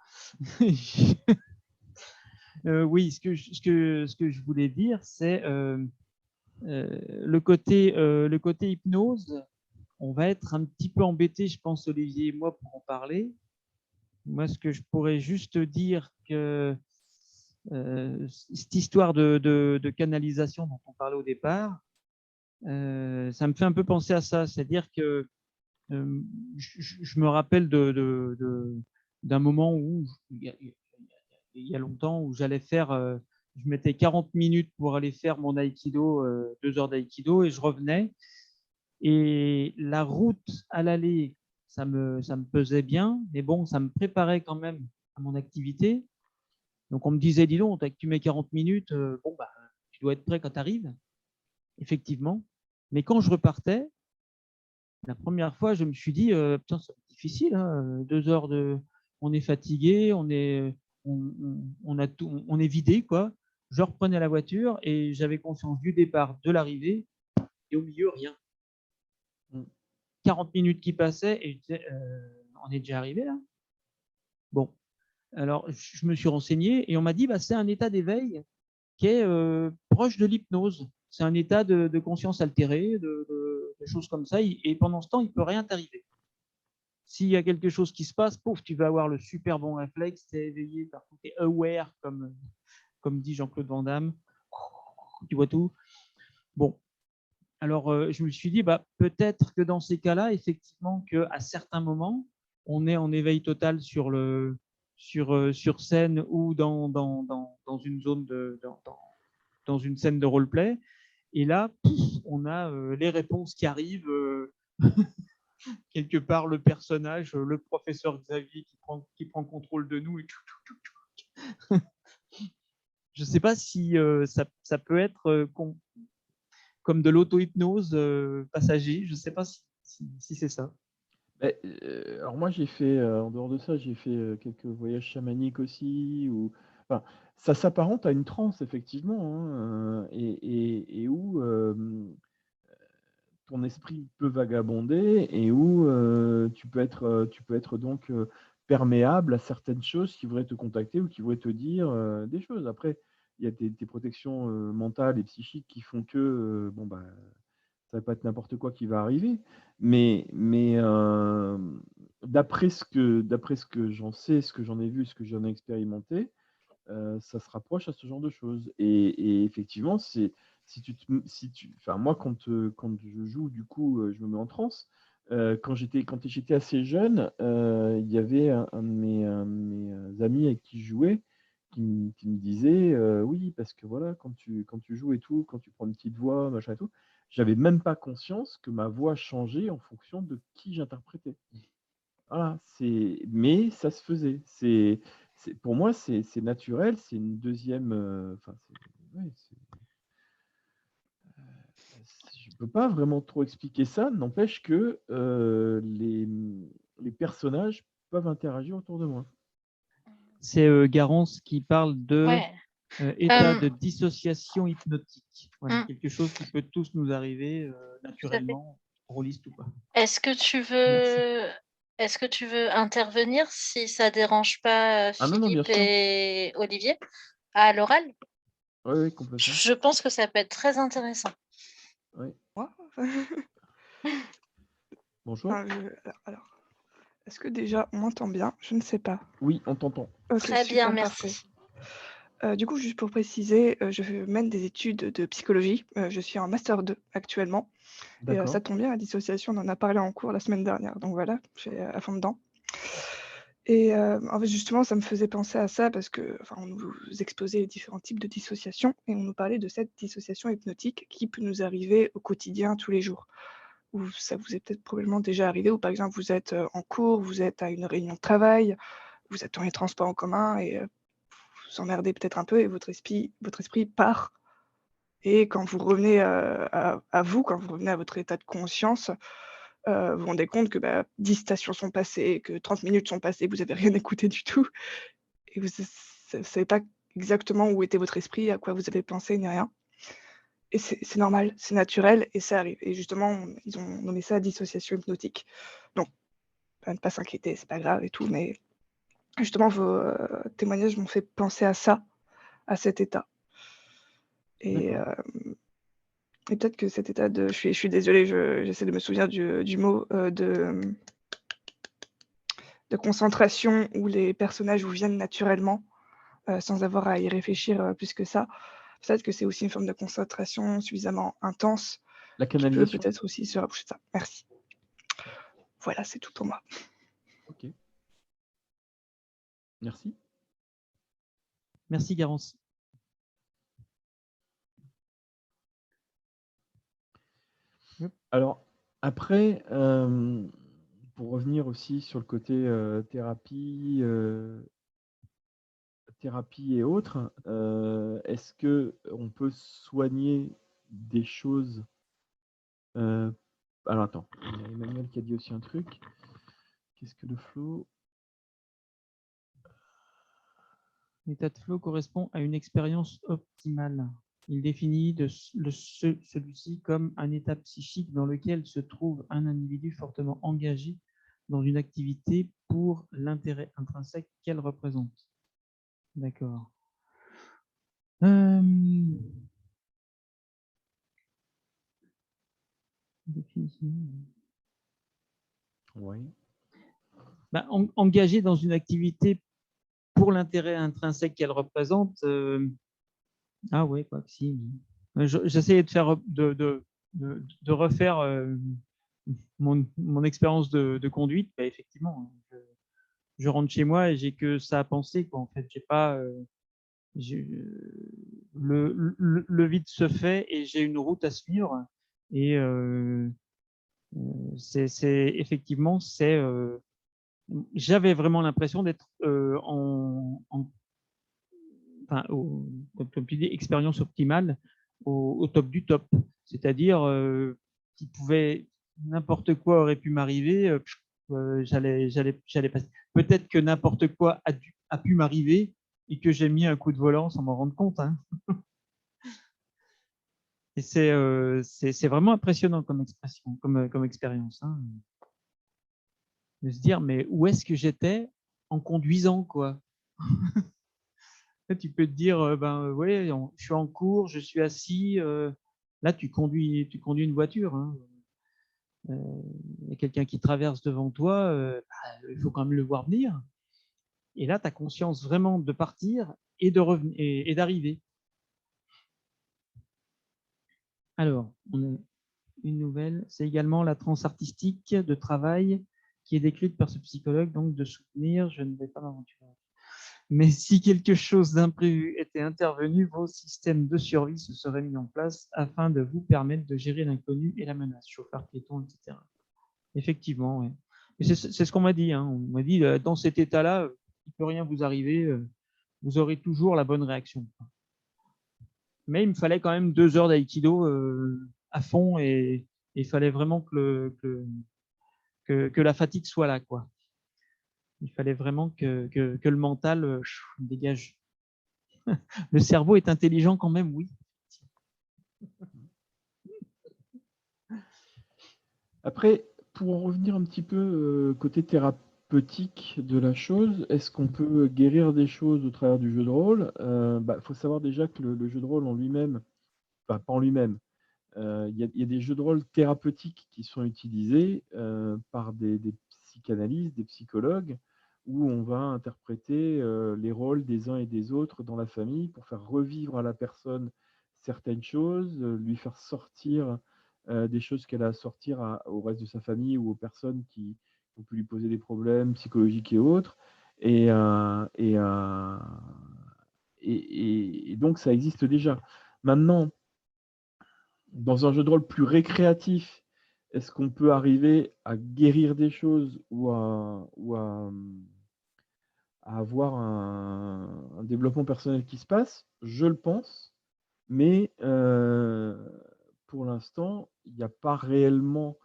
Oui, ce que je voulais dire, c'est le côté hypnose. On va être un petit peu embêté, je pense, Olivier et moi, pour en parler. Moi, ce que je pourrais juste dire que cette histoire de canalisation dont on parlait au départ, ça me fait un peu penser à ça. C'est-à-dire que je me rappelle d'un moment où, il y a longtemps, où j'allais faire, je mettais 40 minutes pour aller faire mon aïkido, 2 heures d'aïkido, et je revenais. Et la route à l'aller, ça me pesait bien, mais bon, ça me préparait quand même à mon activité. Donc on me disait, dis donc, tu mets 40 minutes, bon, bah, tu dois être prêt quand tu arrives, effectivement. Mais quand je repartais, la première fois, je me suis dit, putain, c'est difficile, hein, 2 heures on est fatigué, on est vidé, quoi. Je reprenais la voiture et j'avais conscience du départ, de l'arrivée, et au milieu, rien. 40 minutes qui passaient et je disais, on est déjà arrivé là. Bon, alors je me suis renseigné et on m'a dit, bah, c'est un état d'éveil qui est proche de l'hypnose. C'est un état de conscience altérée, de choses comme ça. Et pendant ce temps, il ne peut rien t'arriver. S'il y a quelque chose qui se passe, pouf, tu vas avoir le super bon réflexe, tu es éveillé, tu es aware, comme dit Jean-Claude Van Damme. Tu vois tout. Bon, alors je me suis dit, bah, peut-être que dans ces cas-là, effectivement, qu'à certains moments, on est en éveil total sur scène ou dans une zone dans une scène de roleplay. Et là, on a les réponses qui arrivent. Quelque part, le personnage, le professeur Xavier qui prend contrôle de nous. Et je ne sais pas si ça peut être comme de l'auto-hypnose passager. Je ne sais pas si c'est ça. Alors moi, j'ai fait, en dehors de ça, j'ai fait quelques voyages chamaniques aussi, enfin, ça s'apparente à une transe, effectivement, hein, et où ton esprit peut vagabonder et où tu peux être donc perméable à certaines choses qui voudraient te contacter ou qui voudraient te dire des choses. Après, il y a des protections mentales et psychiques qui font que, bon, bah, ça va pas être n'importe quoi qui va arriver. Mais d'après ce que j'en sais, ce que j'en ai vu, ce que j'en ai expérimenté, ça se rapproche à ce genre de choses. Et effectivement, enfin, moi, quand je joue, du coup, je me mets en transe. Quand j'étais assez jeune, il y avait un de mes amis avec qui je jouais qui me disait oui, parce que voilà, quand tu joues et tout, quand tu prends une petite voix, machin et tout, j'avais même pas conscience que ma voix changeait en fonction de qui j'interprétais. Voilà, mais ça se faisait. Pour moi, c'est naturel, c'est une deuxième. Enfin, ouais, je ne peux pas vraiment trop expliquer ça, n'empêche que les personnages peuvent interagir autour de moi. C'est Garance qui parle de Ouais. état de dissociation hypnotique. Voilà, Mm. quelque chose qui peut tous nous arriver naturellement, rôliste ou pas. Est-ce que tu veux intervenir si ça dérange pas Ah non, non, bien Philippe sûr. et Olivier à l'oral? Oui, oui, complètement. Je pense que ça peut être très intéressant. Oui. Moi Bonjour. Alors, est-ce que déjà on m'entend bien? Je ne sais pas. Oui, on t'entend. Ok, Très super, bien, parfait. merci. Du coup, juste pour préciser, je mène des études de psychologie. Je suis en master 2 actuellement. Et D'accord. ça tombe bien, la dissociation, on en a parlé en cours la semaine dernière. Donc voilà, je suis à fond dedans. Et en fait, justement, ça me faisait penser à ça parce que, enfin, on nous exposait les différents types de dissociation et on nous parlait de cette dissociation hypnotique qui peut nous arriver au quotidien, tous les jours. Ou ça vous est peut-être probablement déjà arrivé, ou par exemple, vous êtes en cours, vous êtes à une réunion de travail, vous êtes dans les transports en commun et vous vous emmerdez peut-être un peu et votre esprit part. Et quand vous revenez à vous, quand vous revenez à votre état de conscience, vous vous rendez compte que 10 stations sont passées, que 30 minutes sont passées, que vous n'avez rien écouté du tout et vous ne savez pas exactement où était votre esprit, à quoi vous avez pensé, ni rien. Et c'est normal, c'est naturel et ça arrive. Et justement, ils ont nommé ça dissociation hypnotique. Donc, ne pas s'inquiéter, c'est pas grave et tout, mais justement, vos témoignages m'ont fait penser à ça, à cet état. Et, D'accord. et peut-être que cet état de... Je suis désolée, j'essaie de me souvenir du mot de concentration où les personnages vous viennent naturellement sans avoir à y réfléchir plus que ça. Peut-être que c'est aussi une forme de concentration suffisamment intense La qui peut canalisation. peut-être aussi se rapprocher de ça. Merci. Voilà, c'est tout pour moi. Ok. Merci. Merci Garance. Alors, après, pour revenir aussi sur le côté thérapie et autres, est-ce qu'on peut soigner des choses alors attends, il y a Emmanuel qui a dit aussi un truc. Qu'est-ce que le flow? L'état de flow correspond à une expérience optimale. Il définit celui-ci comme un état psychique dans lequel se trouve un individu fortement engagé dans une activité pour l'intérêt intrinsèque qu'elle représente. D'accord. Oui. Engagé dans une activité pour l'intérêt intrinsèque qu'elle représente. Ah oui, quoi, si. J'essayais de faire de refaire mon expérience de conduite. Bah, effectivement, je rentre chez moi et j'ai que ça à penser, quoi. En fait, j'ai pas le vide se fait et j'ai une route à suivre. Et c'est effectivement, j'avais vraiment l'impression d'être enfin, comme tu dis, expérience optimale au top du top. C'est-à-dire, n'importe quoi aurait pu m'arriver, j'allais passer. Peut-être que n'importe quoi a pu m'arriver et que j'ai mis un coup de volant sans m'en rendre compte. Hein. Et c'est vraiment impressionnant comme expression, comme expérience. Hein. De se dire, mais où est-ce que j'étais en conduisant, quoi. Tu peux te dire, ouais, je suis en cours, je suis assis. Là, tu conduis une voiture. Hein. Il y a quelqu'un qui traverse devant toi, il faut quand même le voir venir. Et là, tu as conscience vraiment de partir et de revenir et d'arriver. Alors, on a une nouvelle, c'est également la transe artistique de travail qui est décrite par ce psychologue, donc de soutenir, je ne vais pas m'aventurer. Mais si quelque chose d'imprévu était intervenu, vos systèmes de survie se seraient mis en place afin de vous permettre de gérer l'inconnu et la menace, chauffeur, piéton, etc. Effectivement, oui. C'est ce qu'on m'a dit. Hein. On m'a dit, dans cet état-là, il ne peut rien vous arriver, vous aurez toujours la bonne réaction. Mais il me fallait quand même 2 heures d'aïkido à fond et il fallait vraiment que que la fatigue soit là, quoi. Il fallait vraiment que le mental dégage. Le cerveau est intelligent quand même, oui. Après, pour en revenir un petit peu côté thérapeutique de la chose, est-ce qu'on peut guérir des choses au travers du jeu de rôle? Faut savoir déjà que le jeu de rôle en lui-même, enfin pas en lui-même, il y a des jeux de rôle thérapeutiques qui sont utilisés par des psychanalystes, des psychologues, où on va interpréter les rôles des uns et des autres dans la famille pour faire revivre à la personne certaines choses, lui faire sortir des choses qu'elle a à sortir au reste de sa famille ou aux personnes qui ont pu lui poser des problèmes psychologiques et autres. Et, et donc, ça existe déjà. Maintenant, dans un jeu de rôle plus récréatif, est-ce qu'on peut arriver à guérir des choses ou à avoir un développement personnel qui se passe? Je le pense, mais pour l'instant, il n'y a pas réellement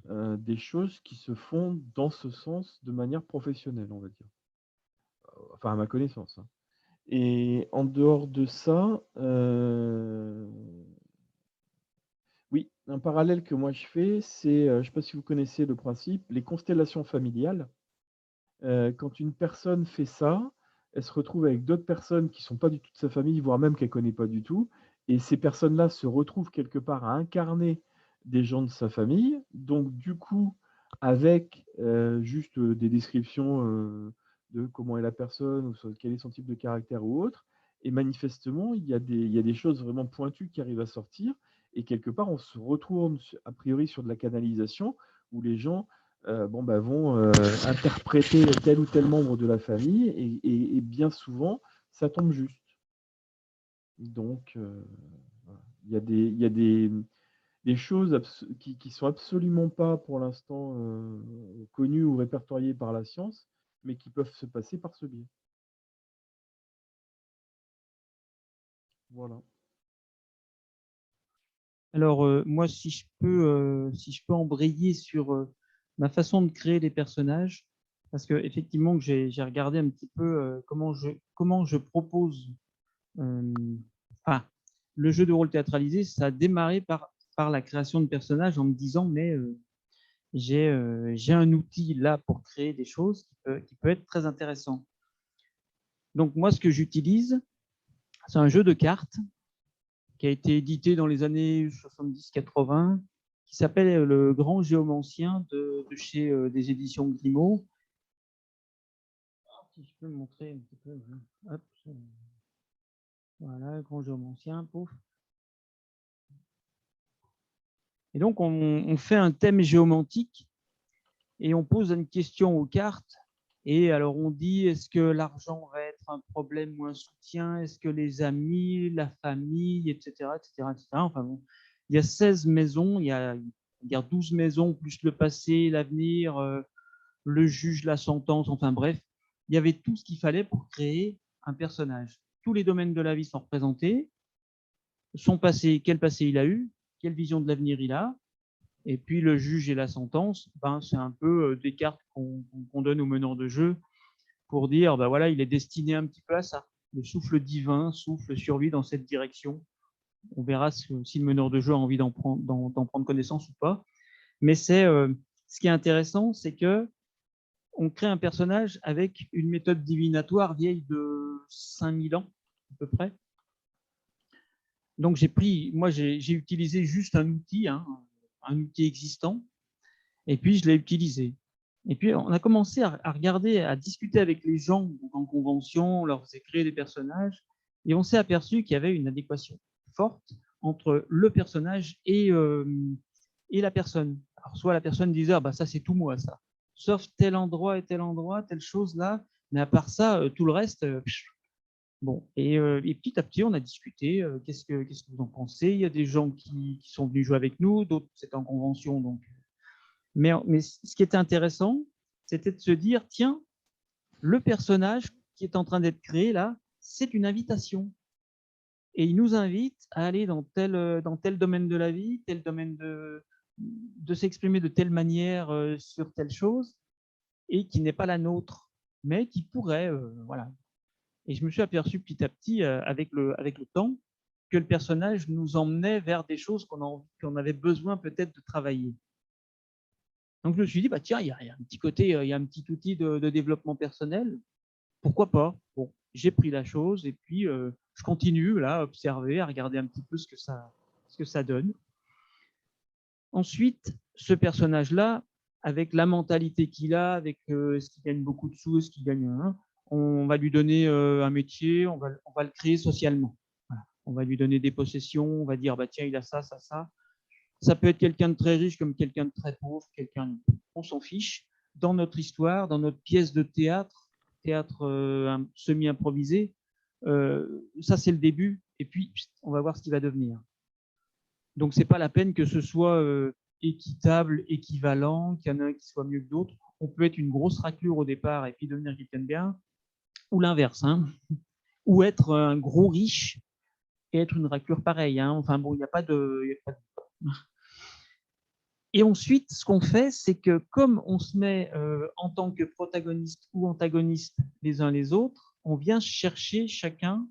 des choses qui se font dans ce sens de manière professionnelle, on va dire. Enfin, à ma connaissance, hein. Et en dehors de ça, oui, un parallèle que moi je fais, c'est, je ne sais pas si vous connaissez le principe, les constellations familiales. Quand une personne fait ça, elle se retrouve avec d'autres personnes qui ne sont pas du tout de sa famille, voire même qu'elle ne connaît pas du tout. Et ces personnes-là se retrouvent quelque part à incarner des gens de sa famille. Donc, du coup, avec juste des descriptions de comment est la personne, ou quel est son type de caractère ou autre, et manifestement, il y a des choses vraiment pointues qui arrivent à sortir. Et quelque part, on se retourne a priori sur de la canalisation où les gens vont interpréter tel ou tel membre de la famille et bien souvent, ça tombe juste. Donc, voilà. Il y a des choses qui ne sont absolument pas pour l'instant connues ou répertoriées par la science, mais qui peuvent se passer par ce biais. Voilà. Alors, moi, si je peux embrayer sur ma façon de créer les personnages, parce que effectivement, que j'ai regardé un petit peu comment je propose le jeu de rôle théâtralisé, ça a démarré par la création de personnages en me disant, mais j'ai un outil là pour créer des choses qui peut être très intéressant. Donc, moi, ce que j'utilise, c'est un jeu de cartes qui a été édité dans les années 70-80, qui s'appelle Le Grand Géomancien de chez des éditions Grimaud. Si je peux me montrer un petit peu. Hop. Voilà, Le Grand Géomancien, pouf. Et donc, on fait un thème géomantique et on pose une question aux cartes. Et alors, on dit, est-ce que l'argent va être un problème ou un soutien? Est-ce que les amis, la famille, etc., etc., etc. Enfin bon, il y a 16 maisons, il y a 12 maisons, plus le passé, l'avenir, le juge, la sentence, enfin bref. Il y avait tout ce qu'il fallait pour créer un personnage. Tous les domaines de la vie sont représentés. Son passé, quel passé il a eu, quelle vision de l'avenir il a. Et puis le juge et la sentence, c'est un peu des cartes qu'on donne aux meneurs de jeu pour dire, voilà, il est destiné un petit peu à ça. Le souffle divin souffle sur lui dans cette direction. On verra si le meneur de jeu a envie d'en prendre connaissance ou pas. Mais ce qui est intéressant, c'est que on crée un personnage avec une méthode divinatoire vieille de 5000 ans, à peu près. Donc j'ai utilisé juste un outil existant, et puis je l'ai utilisé. Et puis on a commencé à regarder, à discuter avec les gens en convention, on leur faisait créer des personnages, et on s'est aperçu qu'il y avait une adéquation forte entre le personnage et la personne. Alors soit la personne disait, ça c'est tout moi ça, sauf tel endroit, telle chose là, mais à part ça, tout le reste, bon. Et petit à petit, on a discuté, qu'est-ce que vous en pensez? Il y a des gens qui sont venus jouer avec nous, d'autres c'était en convention. Donc. Mais ce qui était intéressant, c'était de se dire, tiens, le personnage qui est en train d'être créé là, c'est une invitation. Et il nous invite à aller dans tel domaine de la vie, tel domaine de s'exprimer de telle manière sur telle chose et qui n'est pas la nôtre, mais qui pourrait, voilà. Et je me suis aperçu petit à petit, avec le temps, que le personnage nous emmenait vers des choses qu'on avait besoin peut-être de travailler. Donc je me suis dit, bah tiens, il y a un petit côté, il y a un petit outil de développement personnel, pourquoi pas? Bon, j'ai pris la chose et puis je continue là à observer, à regarder un petit peu ce que ça donne. Ensuite, ce personnage-là, avec la mentalité qu'il a, avec ce qu'il gagne beaucoup de sous, ce qu'il gagne, on va lui donner un métier, on va le créer socialement. Voilà. On va lui donner des possessions, on va dire, bah tiens, il a ça, ça, ça. Ça peut être quelqu'un de très riche comme quelqu'un de très pauvre, on s'en fiche. Dans notre histoire, dans notre pièce de théâtre semi-improvisé, ça c'est le début, et puis on va voir ce qu'il va devenir. Donc c'est pas la peine que ce soit équitable, équivalent, qu'il y en a un qui soit mieux que d'autres. On peut être une grosse raclure au départ et puis devenir quelqu'un de bien, ou l'inverse, hein. Ou être un gros riche et être une raclure pareille, hein. Enfin bon, il n'y a pas de... Et ensuite, ce qu'on fait, c'est que comme on se met en tant que protagoniste ou antagoniste les uns les autres, on vient chercher chacun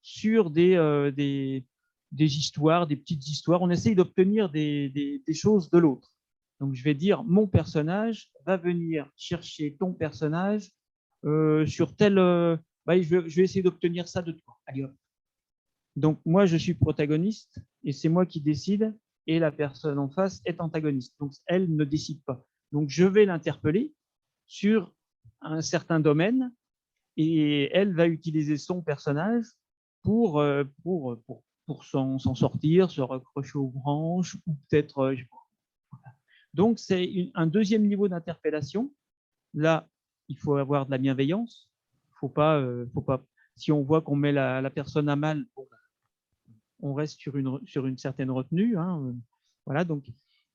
sur des histoires, des petites histoires. On essaye d'obtenir des choses de l'autre. Donc, je vais dire, mon personnage va venir chercher ton personnage sur tel... je vais essayer d'obtenir ça de toi. Allez, hop. Donc, moi, je suis protagoniste et c'est moi qui décide et la personne en face est antagoniste. Donc, elle ne décide pas. Donc, je vais l'interpeller sur un certain domaine et elle va utiliser son personnage pour s'en sortir, se raccrocher aux branches ou peut-être... Donc, c'est un deuxième niveau d'interpellation. Là, il faut avoir de la bienveillance. Faut pas, si on voit qu'on met la personne à mal, bon, on reste sur une certaine retenue, hein. Voilà, donc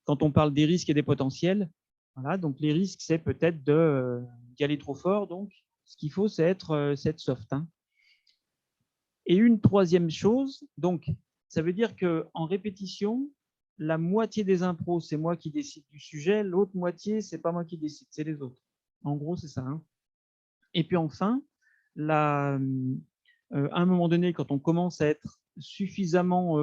quand on parle des risques et des potentiels, voilà, donc les risques, c'est peut-être d'y aller trop fort. Donc, ce qu'il faut, c'est être soft, hein. Et une troisième chose, donc, ça veut dire qu'en répétition, la moitié des impros, c'est moi qui décide du sujet, l'autre moitié, c'est pas moi qui décide, c'est les autres. En gros, c'est ça, hein. Et puis enfin, à un moment donné, quand on commence à être suffisamment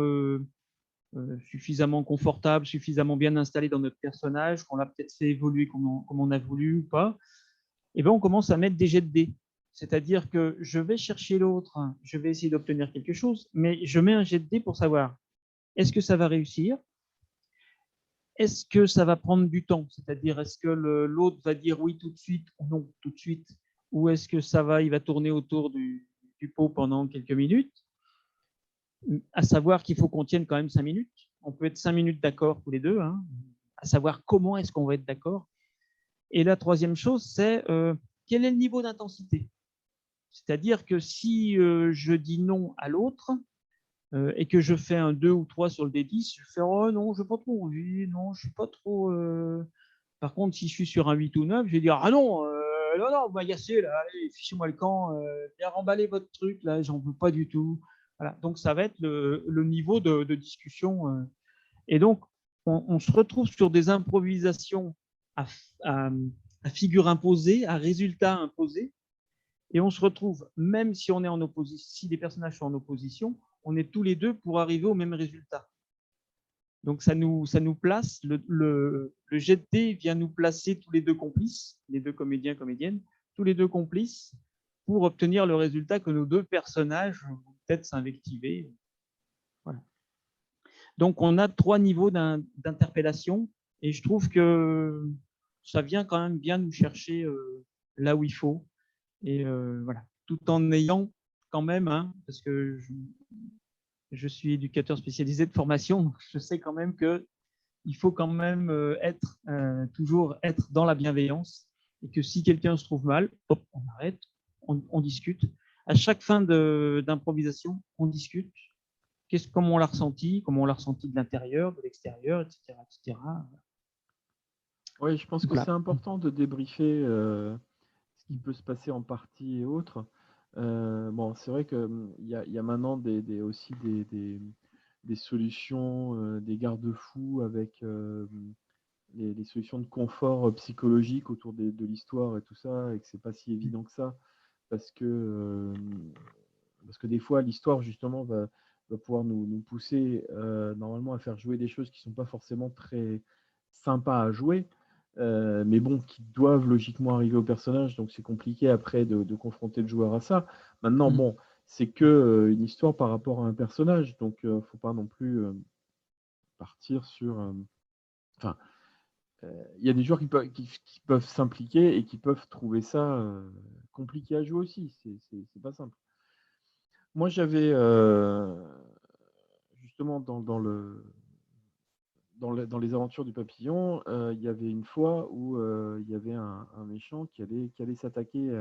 confortable, suffisamment bien installé dans notre personnage, qu'on l'a peut-être fait évoluer comme on a voulu ou pas, et ben on commence à mettre des jets de dés. C'est-à-dire que je vais chercher l'autre, je vais essayer d'obtenir quelque chose, mais je mets un jet de dés pour savoir est-ce que ça va réussir, est-ce que ça va prendre du temps, c'est-à-dire est-ce que l'autre va dire oui tout de suite ou non tout de suite, ou est-ce que il va tourner autour du pot pendant quelques minutes, à savoir qu'il faut qu'on tienne quand même 5 minutes. On peut être 5 minutes d'accord tous les deux, hein, à savoir comment est-ce qu'on va être d'accord. Et la troisième chose, c'est quel est le niveau d'intensité. C'est-à-dire que si je dis non à l'autre et que je fais un 2 ou 3 sur le D10, je fais oh non, je n'ai pas trop envie, non, je ne suis pas trop... Par contre, si je suis sur un 8 ou 9, je vais dire ah non, non, vous m'agacez, là, allez, fichez-moi le camp, bien remballer votre truc, là, j'en veux pas du tout. Voilà. Donc, ça va être le niveau de discussion. Et donc, on se retrouve sur des improvisations à figure imposée, à résultat imposé. Et on se retrouve, même si on est en opposition, si les personnages sont en opposition, on est tous les deux pour arriver au même résultat. Donc, ça nous place, le jet de dés vient nous placer tous les deux complices, les deux comédiens, comédiennes, tous les deux complices pour obtenir le résultat que nos deux personnages vont peut-être s'invectiver. Voilà. Donc, on a 3 niveaux d'interpellation et je trouve que ça vient quand même bien nous chercher là où il faut. Et voilà, tout en ayant quand même, hein, parce que je suis éducateur spécialisé de formation, donc je sais quand même qu'il faut quand même toujours être dans la bienveillance et que si quelqu'un se trouve mal, hop, on arrête, on discute. À chaque fin d'improvisation, on discute. Comment on l'a ressenti de l'intérieur, de l'extérieur, etc., etc. Oui, je pense que Voilà. c'est important de débriefer ce qui peut se passer en partie et autres. Bon, c'est vrai qu'il y a maintenant aussi des solutions, des garde-fous avec les solutions de confort psychologique autour de l'histoire et tout ça, et que c'est pas si évident que ça, parce que des fois, l'histoire, justement, va pouvoir nous pousser normalement à faire jouer des choses qui sont pas forcément très sympas à jouer, mais bon, qui doivent logiquement arriver au personnage, donc c'est compliqué après de confronter le joueur à ça. Maintenant, bon, c'est que une histoire par rapport à un personnage, donc faut pas non plus partir sur... Enfin, il y a des joueurs qui peuvent s'impliquer et qui peuvent trouver ça compliqué à jouer aussi. C'est pas simple. Moi, j'avais justement dans les aventures du papillon, il y avait une fois où il y avait un méchant qui allait s'attaquer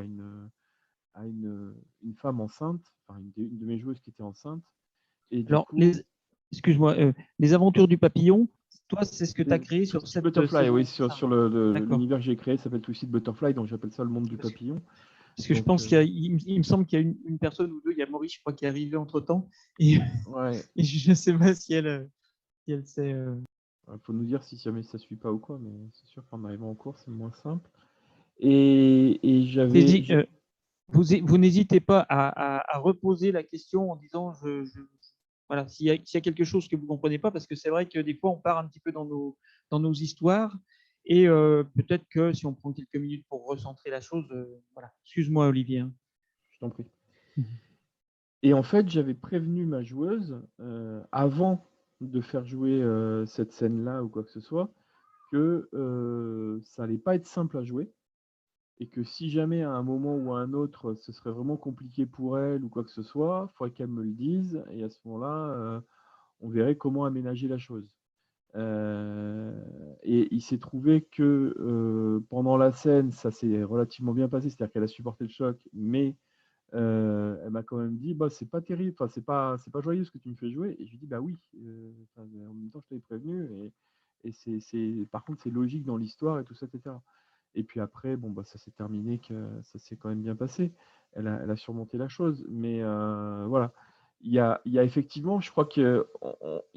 à une femme enceinte, enfin une de mes joueuses qui était enceinte. Et du Alors, coup, excuse-moi, les aventures du papillon, toi, c'est ce que tu as créé sur Twisted cette Butterfly, saison, oui, c'est ça, sur D'accord. l'univers que j'ai créé, ça s'appelle Twisted Butterfly, donc j'appelle ça le monde du papillon. Parce que je Donc, pense il me semble qu'il y a une personne ou deux, il y a Maurice, je crois, qui est arrivé entre-temps, et, ouais, et je ne sais pas si elle sait. il faut nous dire si jamais ça suit pas ou quoi, mais c'est sûr qu'en arrivant en cours, c'est moins simple. Et Vous n'hésitez pas à reposer la question en disant voilà, s'il y a quelque chose que vous ne comprenez pas, parce que c'est vrai que des fois, on part un petit peu dans nos histoires, et peut-être que si on prend quelques minutes pour recentrer la chose, voilà. Excuse-moi, Olivier. je t'en prie. Et en fait, j'avais prévenu ma joueuse avant de faire jouer cette scène-là ou quoi que ce soit, que ça allait pas être simple à jouer et que si jamais à un moment ou à un autre, ce serait vraiment compliqué pour elle ou quoi que ce soit, il faudrait qu'elle me le dise et à ce moment-là, on verrait comment aménager la chose. Et il s'est trouvé que pendant la scène, ça s'est relativement bien passé, c'est-à-dire qu'elle a supporté le choc, mais elle m'a quand même dit bah, c'est pas terrible, enfin, c'est pas joyeux ce que tu me fais jouer. Et je lui dis bah oui, en même temps je t'avais prévenu, et par contre c'est logique dans l'histoire et tout ça, etc. Et puis après, bon, bah, ça s'est terminé, que ça s'est quand même bien passé. Elle a surmonté la chose, mais voilà. Il y a effectivement, je crois qu'il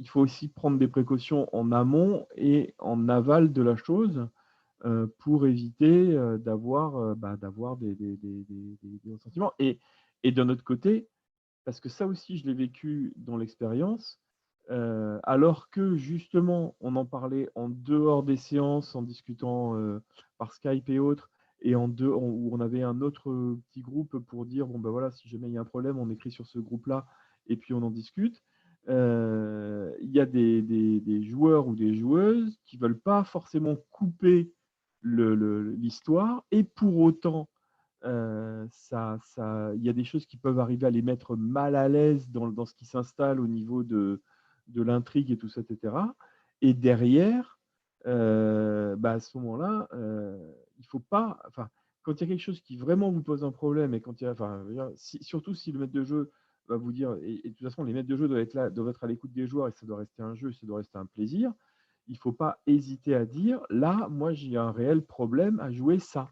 faut aussi prendre des précautions en amont et en aval de la chose pour éviter d'avoir des ressentiments. Et d'un autre côté, parce que ça aussi, je l'ai vécu dans l'expérience, alors que justement, on en parlait en dehors des séances, en discutant par Skype et autres, et où on avait un autre petit groupe pour dire, bon ben voilà, si jamais il y a un problème, on écrit sur ce groupe-là, et puis on en discute. Il y a des joueurs ou des joueuses qui ne veulent pas forcément couper l'histoire, et pour autant, il y a des choses qui peuvent arriver à les mettre mal à l'aise dans ce qui s'installe au niveau de l'intrigue et tout ça, etc. Et derrière, à ce moment-là, il faut pas. Enfin, quand il y a quelque chose qui vraiment vous pose un problème, et quand il y a, enfin, surtout si le maître de jeu va vous dire, et de toute façon, les maîtres de jeu doivent être là, doivent être à l'écoute des joueurs, et ça doit rester un jeu, ça doit rester un plaisir. Il ne faut pas hésiter à dire, là, moi, j'ai un réel problème à jouer ça.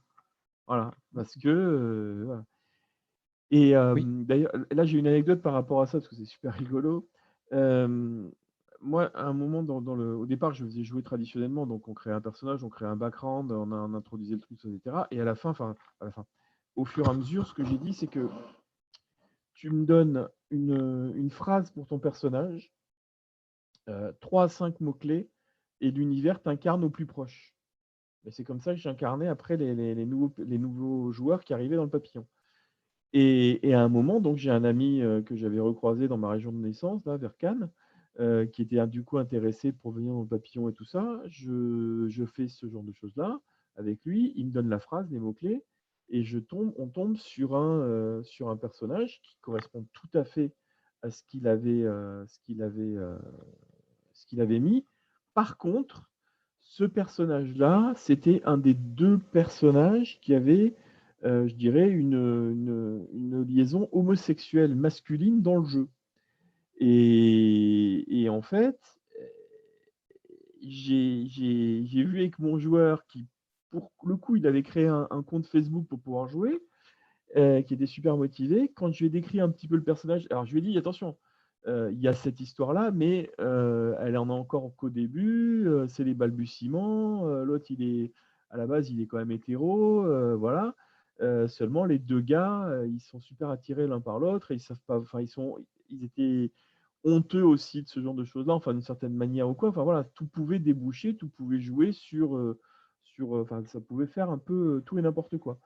Voilà, parce que voilà. Et d'ailleurs, là, j'ai une anecdote par rapport à ça, parce que c'est super rigolo. Moi, à un moment, au départ, je faisais jouer traditionnellement, donc on crée un personnage, on crée un background, on introduisait le truc, etc. Et à la fin, au fur et à mesure, ce que j'ai dit, c'est que tu me donnes une phrase pour ton personnage, 3 à 5 mots-clés, et l'univers t'incarne au plus proche. Et c'est comme ça que j'incarnais après les nouveaux joueurs qui arrivaient dans le papillon. Et à un moment, donc j'ai un ami que j'avais recroisé dans ma région de naissance, là, vers Cannes, qui était du coup intéressé pour venir dans le papillon et tout ça. Je fais ce genre de choses-là avec lui. Il me donne la phrase, les mots-clés, et on tombe sur un personnage qui correspond tout à fait à ce qu'il avait mis. Par contre, ce personnage-là, c'était un des 2 personnages qui avait, je dirais, une liaison homosexuelle masculine dans le jeu. Et en fait, j'ai vu avec mon joueur qui, pour le coup, il avait créé un compte Facebook pour pouvoir jouer, qui était super motivé. Quand je lui ai décrit un petit peu le personnage, alors je lui ai dit, attention, il y a cette histoire-là, mais elle en a encore qu'au début, c'est les balbutiements, l'autre, à la base, il est quand même hétéro, voilà. Seulement, les deux gars, ils sont super attirés l'un par l'autre et ils savent pas, enfin, ils étaient honteux aussi de ce genre de choses-là, enfin, d'une certaine manière ou quoi. Enfin, voilà, tout pouvait déboucher, tout pouvait jouer enfin, ça pouvait faire un peu tout et n'importe quoi.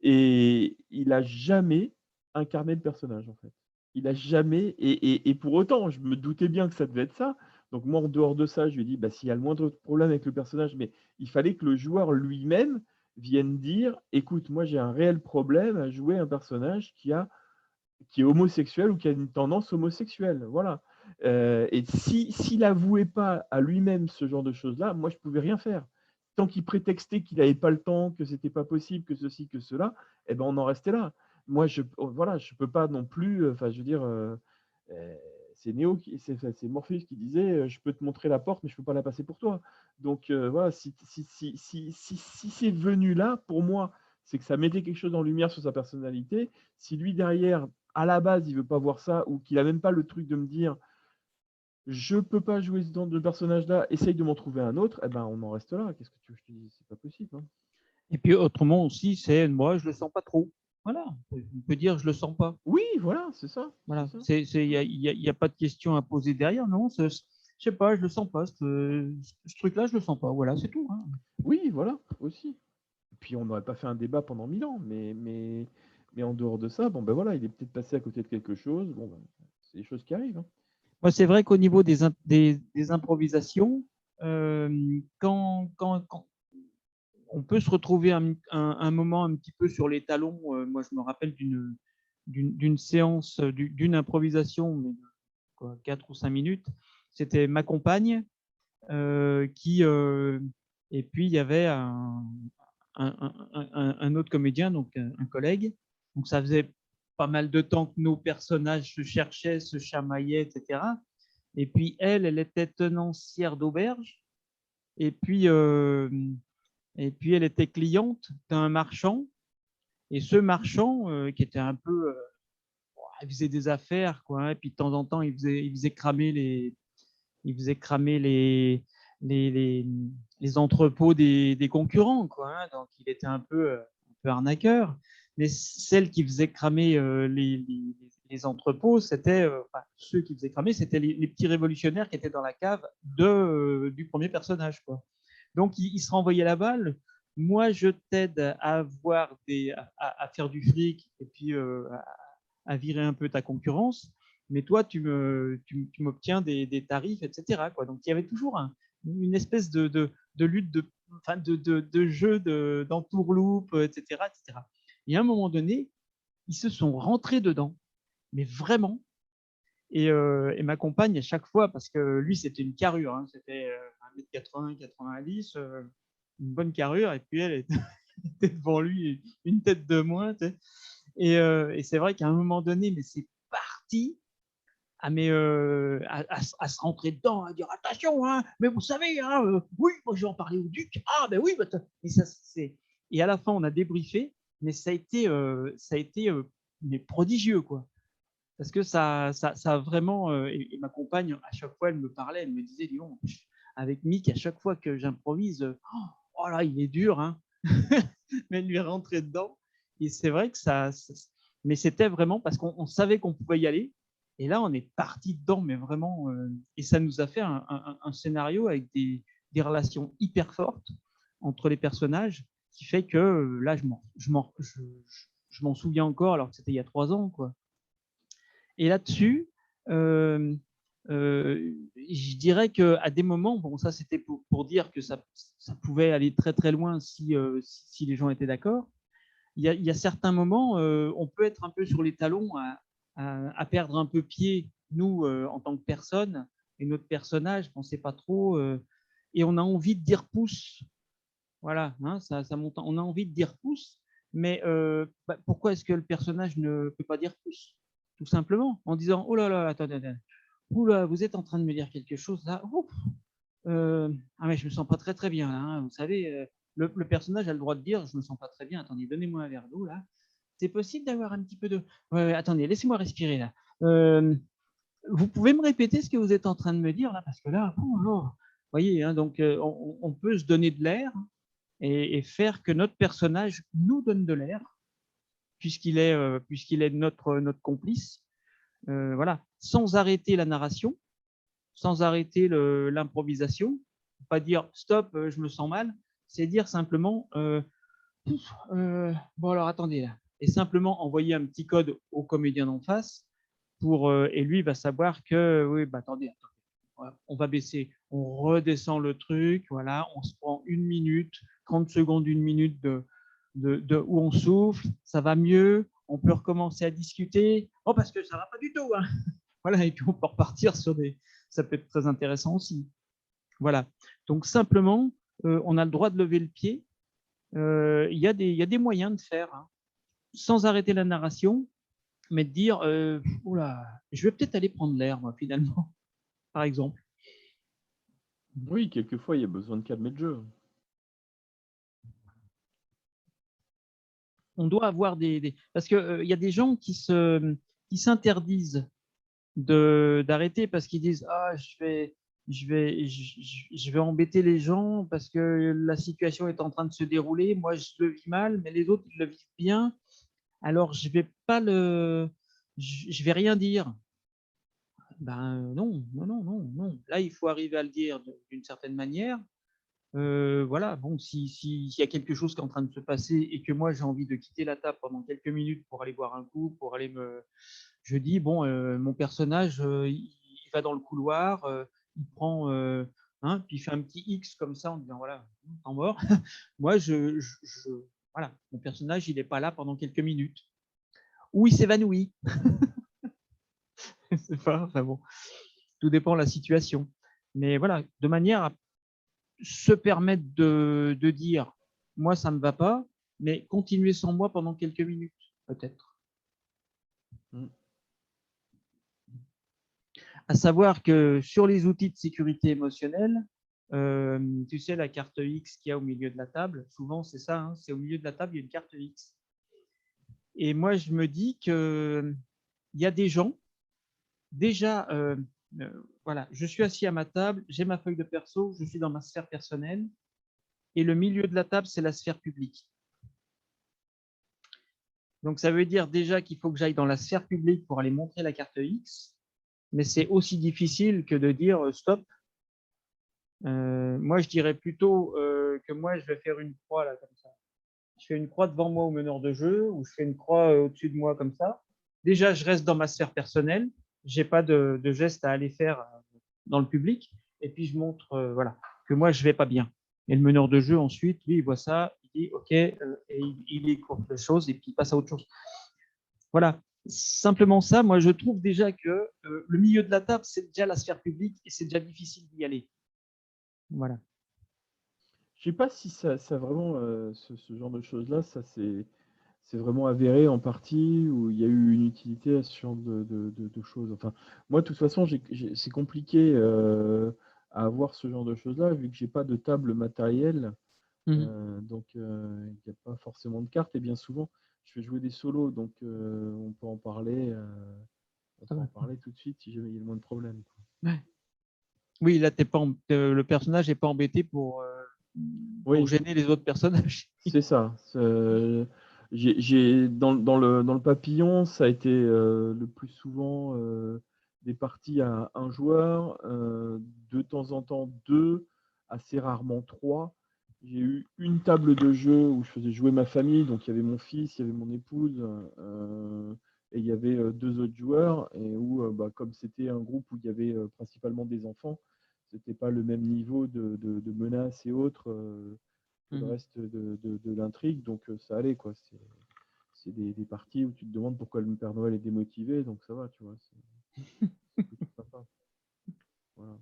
Et il a jamais incarné le personnage, en fait. Il a jamais, et pour autant, je me doutais bien que ça devait être ça. Donc moi, en dehors de ça, je lui ai dit, bah, s'il y a le moindre problème avec le personnage, mais il fallait que le joueur lui-même vienne dire, écoute, moi j'ai un réel problème à jouer un personnage qui est homosexuel ou qui a une tendance homosexuelle. Voilà. Et s'il avouait pas à lui-même ce genre de choses-là, moi, je pouvais rien faire. Tant qu'il prétextait qu'il n'avait pas le temps, que c'était pas possible, que ceci, que cela, eh ben, on en restait là. Moi, voilà, je peux pas non plus, enfin, je veux dire, c'est c'est Morpheus qui disait, je peux te montrer la porte, mais je peux pas la passer pour toi. Donc, voilà, si c'est venu là, pour moi, c'est que ça mettait quelque chose en lumière sur sa personnalité. Si lui, derrière, à la base, il veut pas voir ça, ou qu'il a même pas le truc de me dire je peux pas jouer ce genre de personnage-là, essaye de m'en trouver un autre, eh ben on en reste là. Qu'est-ce que tu veux que je te dise? C'est pas possible, hein. Et puis autrement aussi, c'est moi, je le sens pas trop. Voilà, on peut dire je le sens pas. Oui, voilà, c'est ça. Voilà, C'est ça. il y a pas de question à poser derrière, non. Je sais pas, je le sens pas. Ce truc-là, je le sens pas. Voilà, c'est tout, hein. Oui, voilà, aussi. Puis on n'aurait pas fait un débat pendant 1000 ans, mais en dehors de ça, bon ben voilà, il est peut-être passé à côté de quelque chose. Bon, ben, c'est des choses qui arrivent, hein. Moi, c'est vrai qu'au niveau des improvisations, quand on peut se retrouver un moment un petit peu sur les talons. Moi, je me rappelle d'une séance, d'une improvisation, mais de 4 ou 5 minutes. C'était ma compagne et puis il y avait un autre comédien, donc un collègue. Donc ça faisait pas mal de temps que nos personnages se cherchaient, se chamaillaient, etc. Et puis elle était tenancière d'auberge. Et puis, elle était cliente d'un marchand. Et ce marchand, qui était un peu, il faisait des affaires, quoi, hein, et puis de temps en temps, il faisait cramer les, les, les entrepôts des concurrents, quoi, hein. Donc il était un peu arnaqueur. Mais celle qui faisait cramer les entrepôts, c'était enfin, ceux qui faisaient cramer, c'était les petits révolutionnaires qui étaient dans la cave du premier personnage, quoi. Donc il se renvoyait la balle. Moi, je t'aide à à faire du fric et puis à virer un peu ta concurrence, mais toi, tu m'obtiens des tarifs, etc., quoi. Donc, il y avait toujours une espèce de lutte, enfin, de jeu d'entourloupe, etc., etc. Et à un moment donné, ils se sont rentrés dedans, mais vraiment. Et ma compagne, à chaque fois, parce que lui, c'était une carrure, hein, c'était 1m80, 90, une bonne carrure, et puis elle était devant lui, une tête de moins. Tu sais. Et c'est vrai qu'à un moment donné, mais c'est parti à se rentrer dedans, à dire attention, hein, mais vous savez, hein, oui, moi je vais en parler au duc. Ah ben oui, et ça c'est. Et à la fin, on a débriefé, mais ça a été mais prodigieux, quoi. Parce que ça a vraiment. Et ma compagne, à chaque fois, elle me parlait, elle me disait, dis donc, avec Mick, à chaque fois que j'improvise, oh là, il est dur, hein. Mais elle lui est rentrée dedans. Et c'est vrai que mais c'était vraiment parce qu'on savait qu'on pouvait y aller. Et là, on est parti dedans, mais vraiment. Et ça nous a fait un scénario avec des relations hyper fortes entre les personnages, qui fait que là, je m'en souviens encore, alors que c'était il y a 3 ans, quoi. Et là-dessus, je dirais qu'à des moments, bon, ça c'était pour dire que ça pouvait aller très très loin si les gens étaient d'accord. Il y a certains moments, on peut être un peu sur les talons, à perdre un peu pied, nous, en tant que personne, et notre personnage, on ne sait pas trop, et on a envie de dire pouce. Voilà, hein, ça monte, on a envie de dire pouce, mais pourquoi est-ce que le personnage ne peut pas dire pouce? Tout simplement, en disant oh là là, attendez, oula, vous êtes en train de me dire quelque chose là. Ah mais je me sens pas très très bien là, hein. Vous savez, le personnage a le droit de dire je me sens pas très bien. Attendez, donnez-moi un verre d'eau là. C'est possible d'avoir un petit peu de. Ouais, attendez, laissez-moi respirer là. Vous pouvez me répéter ce que vous êtes en train de me dire là, parce que là, vous voyez, hein, donc on peut se donner de l'air et faire que notre personnage nous donne de l'air, puisqu'il est notre complice, voilà, sans arrêter la narration, sans arrêter l'improvisation, pas dire stop, je me sens mal, c'est dire simplement bon alors attendez là, et simplement envoyer un petit code au comédien d'en face et lui va savoir que oui, bah attendez, on va baisser, on redescend le truc, voilà, on se prend 1 minute, 30 secondes, 1 minute où on souffle, ça va mieux, on peut recommencer à discuter, oh parce que ça va pas du tout, hein. Voilà, et puis on peut repartir ça peut être très intéressant aussi. Voilà, donc simplement, on a le droit de lever le pied, il y a des moyens de faire, hein, sans arrêter la narration, mais de dire, oula, je vais peut-être aller prendre l'air, moi, finalement, par exemple. Oui, quelquefois, il y a besoin de calmer le jeu. On doit avoir parce que il y a des gens qui s'interdisent d'arrêter parce qu'ils disent ah je vais embêter les gens parce que la situation est en train de se dérouler, moi je le vis mal, mais les autres ils le vivent bien, alors je vais pas je vais rien dire. Ben non, non, non, non, non. Là, il faut arriver à le dire d'une certaine manière. Voilà, bon, s'il y a quelque chose qui est en train de se passer et que moi j'ai envie de quitter la table pendant quelques minutes pour aller boire un coup, pour aller je dis bon, mon personnage, il va dans le couloir, il prend, hein, puis il fait un petit X comme ça en disant voilà, temps mort. Moi, voilà, mon personnage, il n'est pas là pendant quelques minutes. Ou il s'évanouit. C'est pas, enfin bon, tout dépend de la situation. Mais voilà, de manière à se permettre de dire moi ça ne va pas, mais continuer sans moi pendant quelques minutes, peut-être. À savoir que sur les outils de sécurité émotionnelle, tu sais, la carte X qu'il y a au milieu de la table, souvent c'est ça, hein, c'est au milieu de la table, il y a une carte X. Et moi, je me dis qu'il y a des gens, déjà, voilà, je suis assis à ma table, j'ai ma feuille de perso, je suis dans ma sphère personnelle, et le milieu de la table, c'est la sphère publique. Donc, ça veut dire déjà qu'il faut que j'aille dans la sphère publique pour aller montrer la carte X, mais c'est aussi difficile que de dire stop. Moi, je dirais plutôt que moi, je vais faire une croix là, comme ça. Je fais une croix devant moi au meneur de jeu, ou je fais une croix au-dessus de moi comme ça. Déjà, je reste dans ma sphère personnelle. J'ai pas de geste à aller faire dans le public. Et puis, je montre voilà, que moi, je vais pas bien. Et le meneur de jeu, ensuite, lui, il voit ça, il dit OK, et il écourte les choses et puis il passe à autre chose. Voilà. Simplement ça, moi, je trouve déjà que le milieu de la table, c'est déjà la sphère publique et c'est déjà difficile d'y aller. Voilà. Je sais pas si ça vraiment, ce genre de choses-là, ça c'est vraiment avéré en partie ou il y a eu une utilité à ce genre de choses? Enfin, moi, de toute façon, c'est compliqué, à avoir ce genre de choses-là, vu que j'ai pas de table matérielle, donc il y a pas forcément de cartes et bien souvent, je fais jouer des solos, donc on peut en parler, tout de suite si jamais il y a le moins de problèmes, quoi. Ouais. Oui, là, le personnage n'est pas embêté pour Oui. gêner les autres personnages. C'est ça. J'ai dans le papillon, ça a été, le plus souvent, des parties à un joueur, de temps en temps 2, assez rarement 3. J'ai eu une table de jeu où je faisais jouer ma famille, donc il y avait mon fils, il y avait mon épouse, et il y avait, 2 autres joueurs et où, bah, comme c'était un groupe où il y avait, principalement des enfants, c'était pas le même niveau de menaces et autres, que le reste de l'intrigue, donc ça allait, quoi. C'est des parties où tu te demandes pourquoi le Père Noël est démotivé, donc ça va, tu vois. C'est plutôt sympa. Voilà.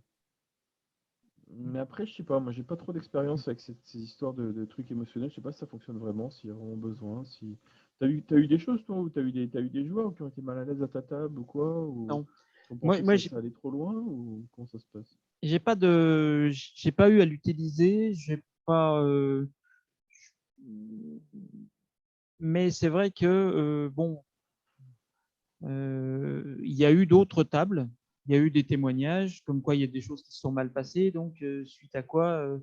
Mais après, je sais pas, moi j'ai pas trop d'expérience avec ces histoires de trucs émotionnels. Je sais pas si ça fonctionne vraiment, s'il y a vraiment besoin. Si... T'as eu des choses, toi, où t'as eu des joueurs qui ont été mal à l'aise à ta table ou quoi, ou Non. qui ont Moi, pensé moi que ça allait trop loin, ou comment ça se passe? j'ai pas eu à l'utiliser, j'ai pas. Mais c'est vrai que bon, il y a eu d'autres tables il y a eu des témoignages comme quoi il y a des choses qui se sont mal passées. Donc, suite à quoi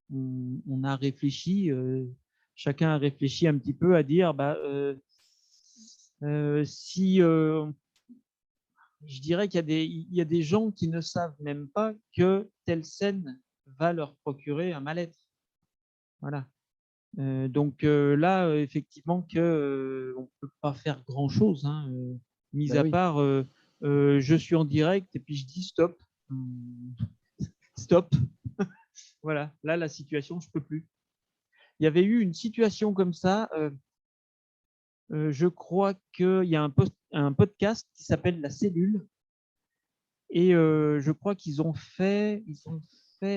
on a réfléchi, chacun a réfléchi un petit peu à dire si je dirais qu'il y a des gens qui ne savent même pas que telle scène va leur procurer un mal-être. Voilà. Donc là, effectivement, on ne peut pas faire grand-chose, hein, mis Bah à oui. part je suis en direct et puis je dis stop. Stop. Voilà, là, la situation, je ne peux plus. Il y avait eu une situation comme ça. Je crois qu'il y a un podcast qui s'appelle La Cellule. Et je crois qu'ils ont fait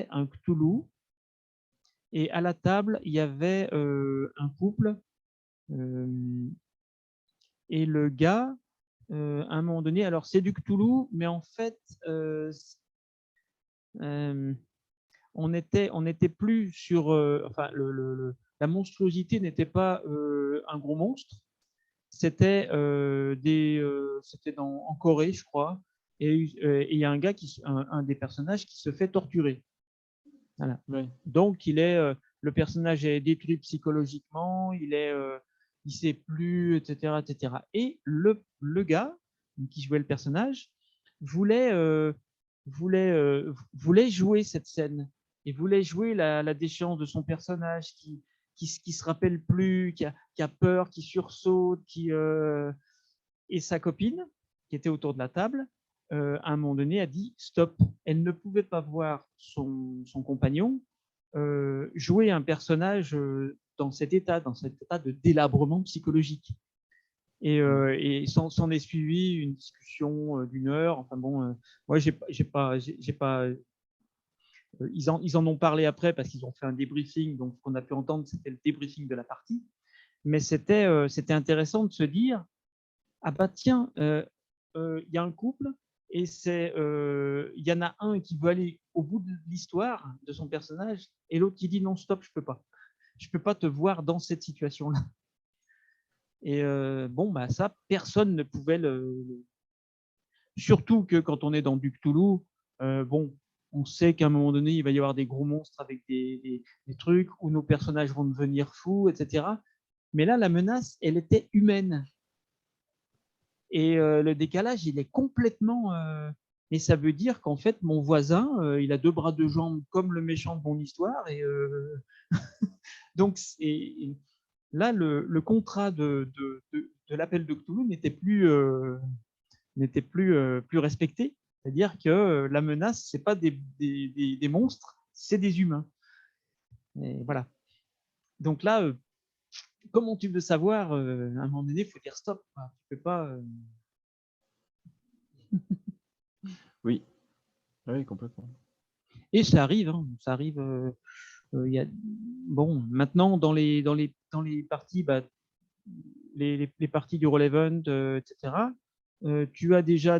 un Cthulhu. Et à la table, il y avait un couple. Et le gars, à un moment donné, alors c'est du Cthulhu, mais en fait, on n'était plus sur, enfin, la monstruosité n'était pas un gros monstre, c'était en Corée, je crois, et il y a un gars un des personnages qui se fait torturer. Voilà. Oui. Donc le personnage est détruit psychologiquement, il sait plus, etc., etc. Et le gars qui jouait le personnage voulait jouer cette scène et voulait jouer la déchéance de son personnage qui se rappelle plus, qui a peur, qui sursaute, et sa copine qui était autour de la table à un moment donné a dit stop. Elle ne pouvait pas voir son compagnon jouer un personnage dans cet état de délabrement psychologique. Et s'en est suivi une discussion d'une heure. Enfin bon, moi j'ai pas, ils en ont parlé après parce qu'ils ont fait un débriefing. Donc ce qu'on a pu entendre, c'était le débriefing de la partie. Mais c'était intéressant de se dire ah bah tiens, il y a un couple et il y en a un qui veut aller au bout de l'histoire de son personnage et l'autre qui dit non stop, je peux pas te voir dans cette situation-là. Et bon bah ça, personne ne pouvait surtout que quand on est dans du Cthulhu, bon, on sait qu'à un moment donné il va y avoir des gros monstres avec des trucs où nos personnages vont devenir fous, etc. Mais là, la menace, elle était humaine. Et le décalage, il est complètement. Et ça veut dire qu'en fait, mon voisin, il a 2 bras, 2 jambes, comme le méchant de mon histoire. Et donc, là, le contrat de l'appel de Cthulhu n'était plus respecté. C'est-à-dire que la menace, c'est pas des monstres, c'est des humains. Et voilà. Donc là, comment tu veux savoir, à un moment donné, il faut dire stop. Tu peux pas. Oui. Oui, complètement. Et ça arrive, hein, ça arrive. Il y a, bon, maintenant dans les parties, les parties du roll event, etc. Tu as déjà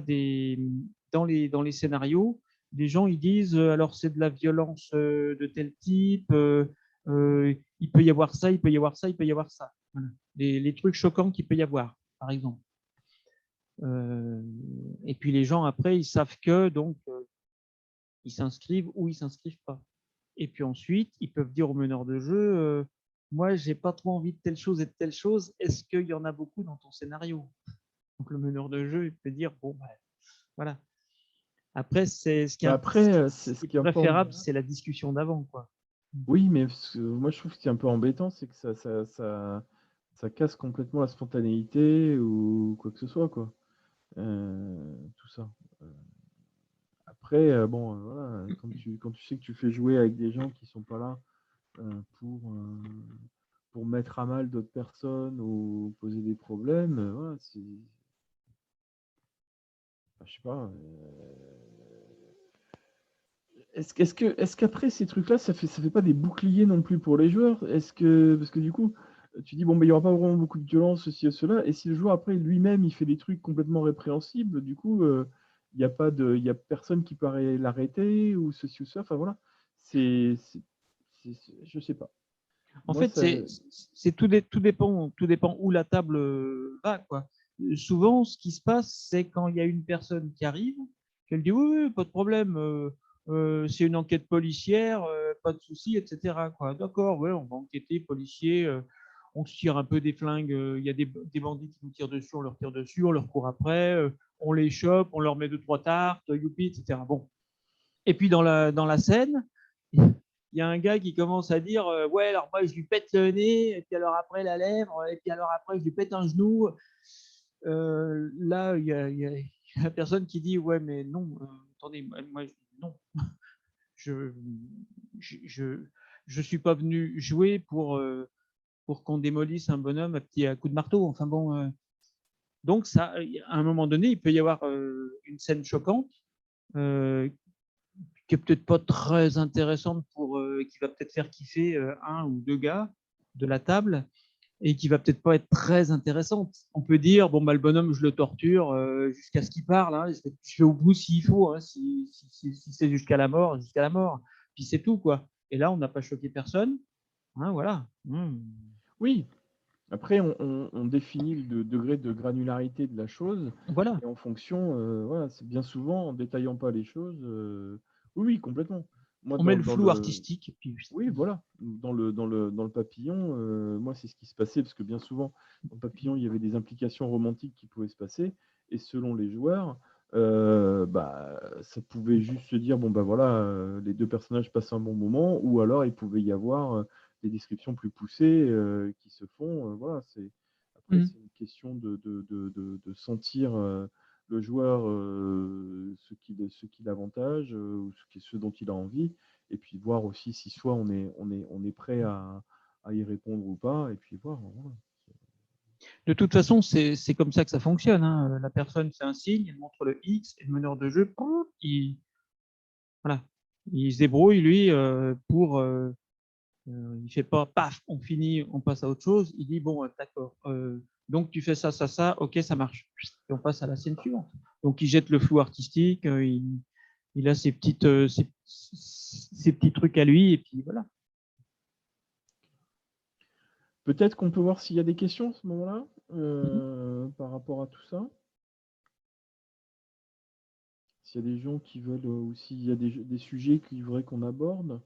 dans les scénarios, des gens ils disent alors c'est de la violence de tel type, il peut y avoir ça, il peut y avoir ça, il peut y avoir ça. Voilà. Les trucs choquants qu'il peut y avoir, par exemple. Et puis les gens après ils savent que donc ils s'inscrivent ou ils s'inscrivent pas. Et puis ensuite, ils peuvent dire au meneur de jeu moi, j'ai pas trop envie de telle chose et de telle chose. Est-ce qu'il y en a beaucoup dans ton scénario? Donc le meneur de jeu, il peut dire bon, voilà. Après, c'est ce qui est préférable, c'est la discussion d'avant, quoi. Oui, mais moi je trouve que ce qui est un peu embêtant, c'est que ça casse complètement la spontanéité ou quoi que ce soit, quoi. Tout ça. Après, bon, voilà, quand tu sais que tu fais jouer avec des gens qui sont pas là pour mettre à mal d'autres personnes ou poser des problèmes, voilà, c'est. Enfin, je sais pas. Est-ce qu'après ces trucs-là, ça fait pas des boucliers non plus pour les joueurs? Parce que du coup, tu dis bon, il y aura pas vraiment beaucoup de violence, ceci et cela, et si le joueur après lui-même il fait des trucs complètement répréhensibles, du coup, il y a personne qui peut l'arrêter ou ceci ou ça. Enfin voilà, je sais pas. En Moi, fait, tout dépend où la table va, quoi. Souvent, ce qui se passe, c'est quand il y a une personne qui arrive, Puis elle dit oui, pas de problème, c'est une enquête policière, pas de souci, etc. Quoi. D'accord, ouais, on va enquêter, policier, on se tire un peu des flingues, il y a des bandits qui nous tirent dessus, on leur tire dessus, on leur court après, on les chope, on leur met 2-3 tartes, youpi, etc. Bon. Et puis dans la scène, il y a un gars qui commence à dire ouais, alors moi je lui pète le nez, et puis alors après la lèvre, et puis alors après je lui pète un genou. Là, il y a la personne qui dit ouais, mais non, attendez, moi non, je je suis pas venu jouer pour qu'on démolisse un bonhomme à coups de marteau. Enfin bon, donc ça, à un moment donné, il peut y avoir une scène choquante euh, qui est peut-être pas très intéressante qui va peut-être faire kiffer un ou deux gars de la table et qui va peut-être pas être très intéressante. On peut dire bon bah le bonhomme je le torture jusqu'à ce qu'il parle, hein, je fais au bout s'il faut, hein, si c'est jusqu'à la mort, puis c'est tout quoi. Et là on n'a pas choqué personne, hein, voilà. Oui, après on définit le degré de granularité de la chose Voilà. et en fonction, voilà, c'est bien souvent en détaillant pas les choses, oui, complètement. Moi On met dans le dans flou le artistique. Et puis... Oui, voilà, dans le papillon, moi, c'est ce qui se passait parce que bien souvent, dans le papillon, il y avait des implications romantiques qui pouvaient se passer et selon les joueurs, bah, ça pouvait juste se dire: «Bon, bah, voilà, les 2 personnages passent un bon moment» ou alors il pouvait y avoir, des descriptions plus poussées, qui se font, voilà, après c'est une question de sentir, le joueur, ce qui l'avantage, ou ce dont il a envie et puis voir aussi si soit on est prêt à y répondre ou pas, et puis voir, voilà. De toute façon, c'est comme ça que ça fonctionne, hein. La personne fait un signe, elle montre le X, et le meneur de jeu, voilà, il se débrouille, lui, il fait pas paf, on finit, on passe à autre chose. Il dit bon, d'accord, donc tu fais ça, ça, ça, ok, ça marche. Et on passe à la scène suivante. Donc il jette le flou artistique, il a ses petits trucs à lui, et puis voilà. Peut-être qu'on peut voir s'il y a des questions à ce moment-là, Mhm. par rapport à tout ça? S'il y a des gens qui veulent, ou s'il y a des sujets qu'ils voudraient qu'on aborde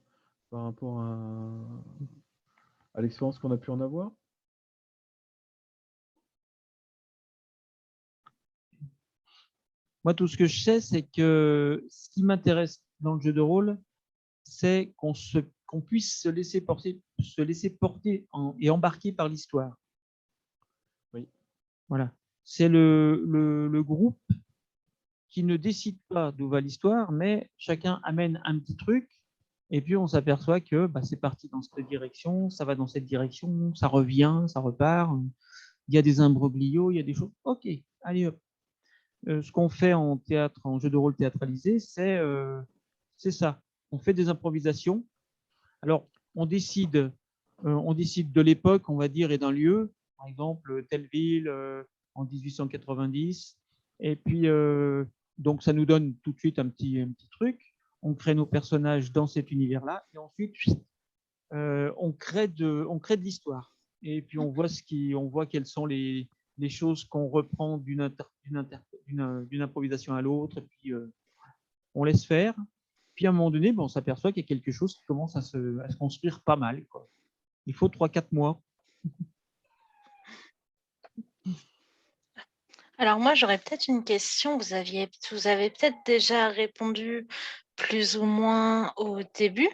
par rapport à l'expérience qu'on a pu en avoir? Moi, tout ce que je sais, c'est que ce qui m'intéresse dans le jeu de rôle, c'est qu'on puisse se laisser porter et embarquer par l'histoire. Oui. Voilà. C'est le groupe qui ne décide pas d'où va l'histoire, mais chacun amène un petit truc, et puis on s'aperçoit que bah, c'est parti dans cette direction, ça va dans cette direction, ça revient, ça repart. Il y a des imbroglios, il y a des choses. Ok, allez hop. Ce qu'on fait en théâtre, en jeu de rôle théâtralisé, c'est ça. On fait des improvisations. Alors, on décide de l'époque, on va dire, et d'un lieu. Par exemple, telle ville en 1890. Et puis, donc, ça nous donne tout de suite un petit truc. On crée nos personnages dans cet univers-là. Et ensuite, on crée de l'histoire. Et puis, on voit quelles sont les choses qu'on reprend d'une improvisation à l'autre. Et puis, on laisse faire. Puis à un moment donné, on s'aperçoit qu'il y a quelque chose qui commence à se construire pas mal, quoi. Il faut 3-4 mois. Alors moi, j'aurais peut-être une question. Vous avez peut-être déjà répondu plus ou moins au début.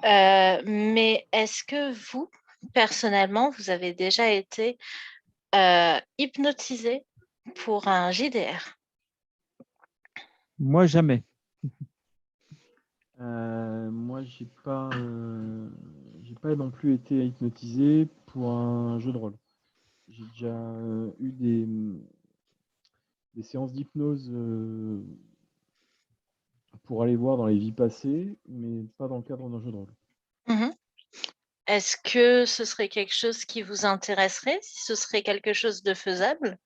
Mais est-ce que vous, personnellement, vous avez déjà été hypnotisé pour un JDR? Moi, jamais. Moi, j'ai pas non plus été hypnotisé pour un jeu de rôle. J'ai déjà eu des séances d'hypnose pour aller voir dans les vies passées, mais pas dans le cadre d'un jeu de rôle. Mhm. Est-ce que ce serait quelque chose qui vous intéresserait, si ce serait quelque chose de faisable?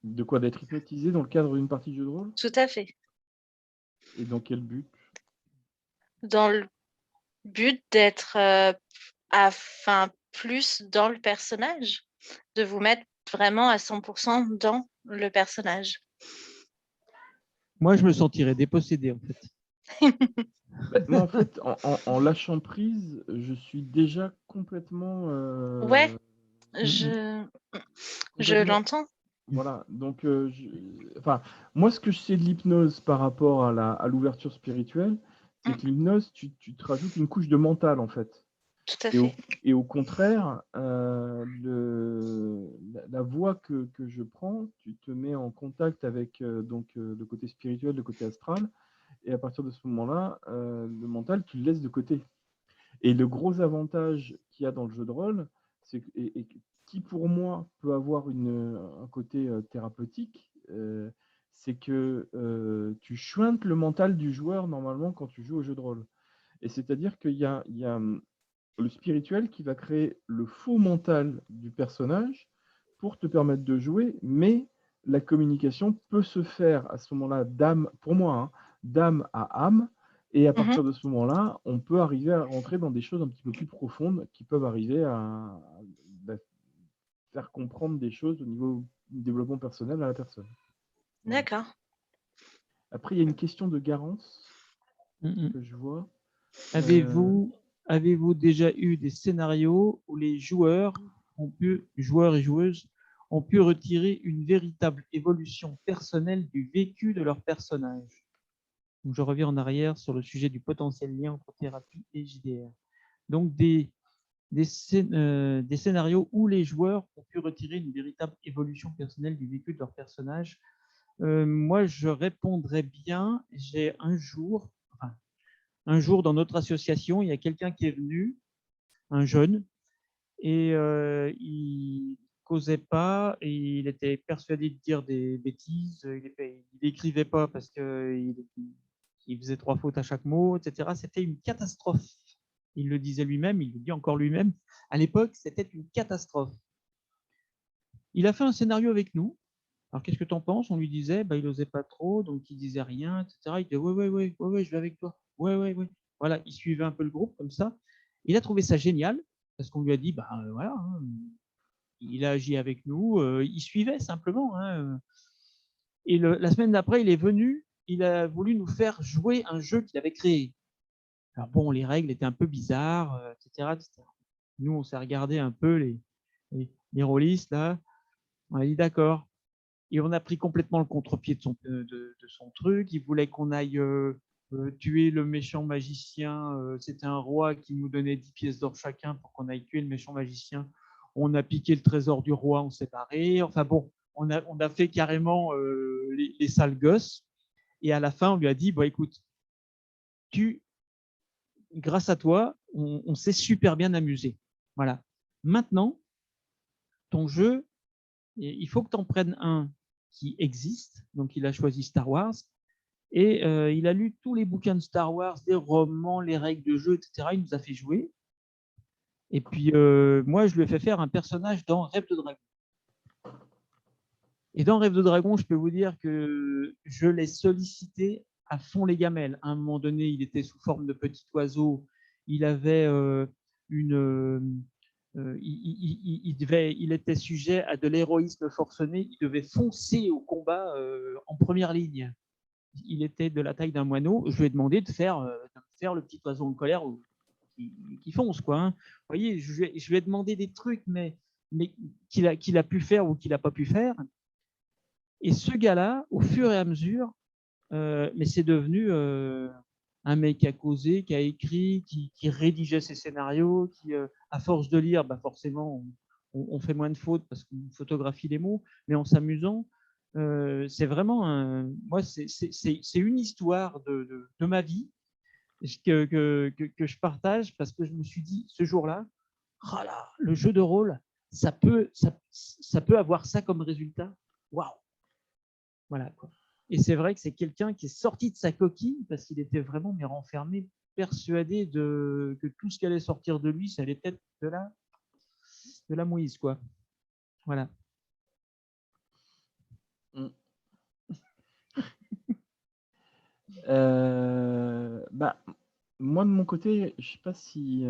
De quoi? D'être hypnotisé dans le cadre d'une partie de jeu de rôle? Tout à fait. Et dans quel but? Dans le but d'être plus dans le personnage, de vous mettre vraiment à 100% dans le personnage. Moi, je me sentirais dépossédé, en fait. Moi, en fait, en lâchant prise, je suis déjà complètement, Ouais, Mm, mm. je complètement l'entends. voilà, donc enfin, moi, ce que je sais de l'hypnose par rapport à l'ouverture spirituelle, c'est Mm, que l'hypnose, tu te rajoutes une couche de mental, en fait. tout à Et au fait. et au contraire, la voie que je prends, tu te mets en contact avec, donc le côté spirituel, le côté astral, et à partir de ce moment-là, le mental, tu le laisses de côté. Et le gros avantage qu'il y a dans le jeu de rôle, c'est et qui pour moi peut avoir un côté thérapeutique, c'est que tu chointes le mental du joueur normalement quand tu joues au jeu de rôle. Et c'est-à-dire qu'il y a le spirituel qui va créer le faux mental du personnage pour te permettre de jouer, mais la communication peut se faire à ce moment-là d'âme, pour moi, hein, d'âme à âme, et à Mhm. partir de ce moment-là, on peut arriver à rentrer dans des choses un petit peu plus profondes qui peuvent arriver à faire comprendre des choses au niveau du développement personnel à la personne. Voilà. D'accord. Après, il y a une question de Garance Mm, mm. que je vois. Avez-vous déjà eu des scénarios où les joueurs et joueuses, ont pu retirer une véritable évolution personnelle du vécu de leur personnage? Donc, je reviens en arrière sur le sujet du potentiel lien entre thérapie et JDR. Donc, des scénarios où les joueurs ont pu retirer une véritable évolution personnelle du vécu de leur personnage. Moi, je répondrais bien. J'ai un jour dans notre association, il y a quelqu'un qui est venu, un jeune, et il causait pas, et il était persuadé de dire des bêtises. Il n'écrivait pas parce qu'il faisait 3 fautes à chaque mot, etc. C'était une catastrophe. Il le disait lui-même, il le dit encore lui-même. À l'époque, c'était une catastrophe. Il a fait un scénario avec nous. Alors, qu'est-ce que tu en penses? On lui disait, bah, il n'osait pas trop, donc il disait rien, etc. Il disait, ouais, je vais avec toi. Ouais. Voilà, il suivait un peu le groupe comme ça. Il a trouvé ça génial, parce qu'on lui a dit, bah voilà, hein, il a agi avec nous, il suivait simplement. Hein. Et la semaine d'après, il est venu, il a voulu nous faire jouer un jeu qu'il avait créé. Alors bon, les règles étaient un peu bizarres, etc. Nous, on s'est regardé un peu les rôlistes, là. On a dit d'accord. Et on a pris complètement le contre-pied de son truc. Il voulait qu'on aille tuer le méchant magicien. C'était un roi qui nous donnait 10 pièces d'or chacun pour qu'on aille tuer le méchant magicien. On a piqué le trésor du roi, on s'est barré. Enfin bon, on a fait carrément les sales gosses. Et à la fin, on lui a dit, bon, écoute, grâce à toi, on s'est super bien amusé. Voilà. Maintenant, ton jeu, il faut que tu en prennes un qui existe. Donc, il a choisi Star Wars. Et il a lu tous les bouquins de Star Wars, des romans, les règles de jeu, etc. Il nous a fait jouer. Et puis, moi, je lui ai fait faire un personnage dans Rêve de Dragon. Et dans Rêve de Dragon, je peux vous dire que je l'ai sollicité à fond les gamelles. À un moment donné, il était sous forme de petit oiseau. Il avait il était sujet à de l'héroïsme forcené. Il devait foncer au combat en première ligne. Il était de la taille d'un moineau. Je lui ai demandé de faire le petit oiseau en colère qui fonce, quoi. Hein. Vous voyez, je lui ai demandé des trucs, mais qu'il a pu faire ou qu'il n'a pas pu faire. Et ce gars-là, au fur et à mesure, mais c'est devenu un mec qui a causé, qui a écrit, qui rédigeait ses scénarios, qui, à force de lire, bah forcément, on fait moins de fautes parce qu'on photographie les mots, mais en s'amusant. C'est vraiment moi, c'est une histoire de ma vie que je partage parce que je me suis dit ce jour-là, oh là, le jeu de rôle, ça peut avoir ça comme résultat. Waouh! Voilà, quoi. Et c'est vrai que c'est quelqu'un qui est sorti de sa coquille parce qu'il était vraiment mais renfermé, persuadé que tout ce qui allait sortir de lui, ça allait être de la mouise, quoi. Voilà. Mm. Bah, moi, de mon côté, je ne sais pas si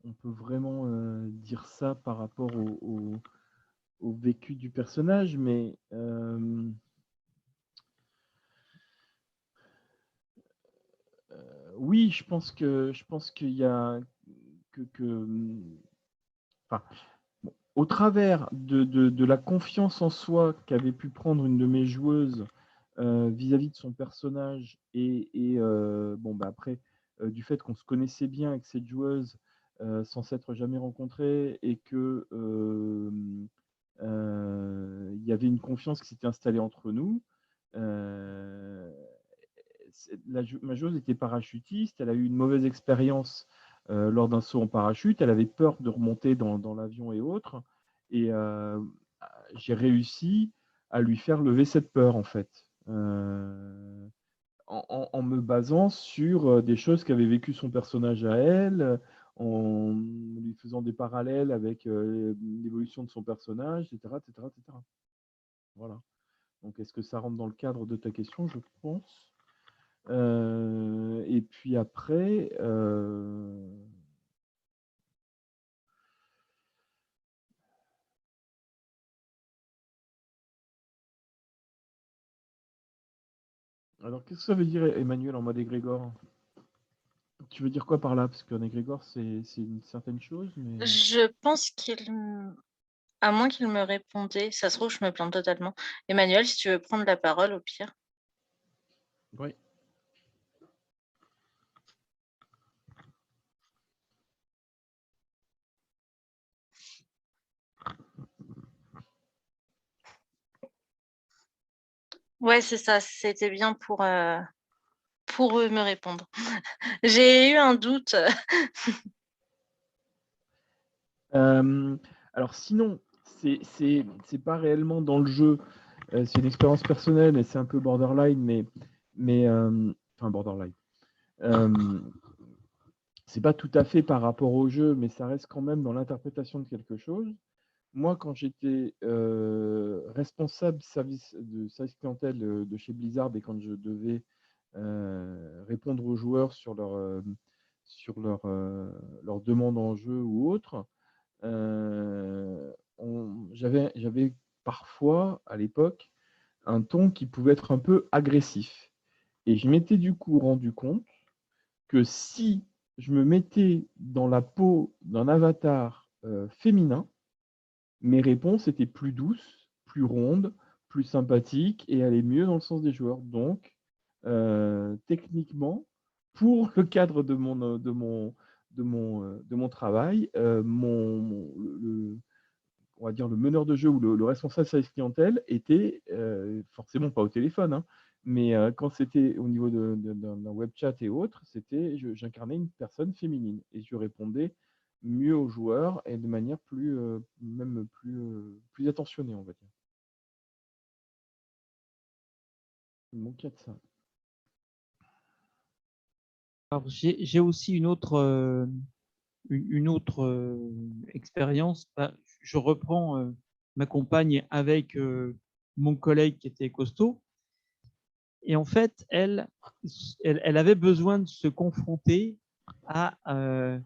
on peut vraiment dire ça par rapport au vécu du personnage, mais Oui, je pense qu'il y a enfin, bon, au travers de la confiance en soi qu'avait pu prendre une de mes joueuses vis-à-vis de son personnage et bon, bah, après, du fait qu'on se connaissait bien avec cette joueuse sans s'être jamais rencontrés et que il y avait une confiance qui s'était installée entre nous. Ma joueuse était parachutiste, elle a eu une mauvaise expérience lors d'un saut en parachute, elle avait peur de remonter dans l'avion et autres, et j'ai réussi à lui faire lever cette peur en fait, en me basant sur des choses qu'avait vécu son personnage à elle, en lui faisant des parallèles avec l'évolution de son personnage, etc., etc., etc. Voilà. Donc, est-ce que ça rentre dans le cadre de ta question? Je pense. Et puis après, alors qu'est-ce que ça veut dire Emmanuel en mode égrégore? Tu veux dire quoi par là? Parce qu'un égrégore, c'est une certaine chose, mais... Je pense à moins qu'il me répondait, ça se trouve, je me plante totalement. Emmanuel, si tu veux prendre la parole, au pire. Oui. Ouais, c'est ça, c'était bien pour eux me répondre. J'ai eu un doute. Alors sinon, c'est pas réellement dans le jeu, c'est une expérience personnelle et c'est un peu borderline, mais enfin borderline. C'est pas tout à fait par rapport au jeu, mais ça reste quand même dans l'interprétation de quelque chose. Moi, quand j'étais responsable de service clientèle de chez Blizzard et quand je devais répondre aux joueurs sur leur demande en jeu ou autre, j'avais parfois, à l'époque, un ton qui pouvait être un peu agressif. Et je m'étais du coup rendu compte que si je me mettais dans la peau d'un avatar féminin, mes réponses étaient plus douces, plus rondes, plus sympathiques et allaient mieux dans le sens des joueurs. Donc, techniquement, pour le cadre de mon travail, on va dire le meneur de jeu ou le responsable service clientèle était forcément pas au téléphone, hein, mais quand c'était au niveau d'un web chat et autres, j'incarnais une personne féminine et je répondais mieux aux joueurs et de manière plus attentionnée, on va dire. Il manquait de ça. Alors, j'ai aussi une autre expérience. Je reprends ma compagne avec mon collègue qui était costaud. Et en fait, elle avait besoin de se confronter à, à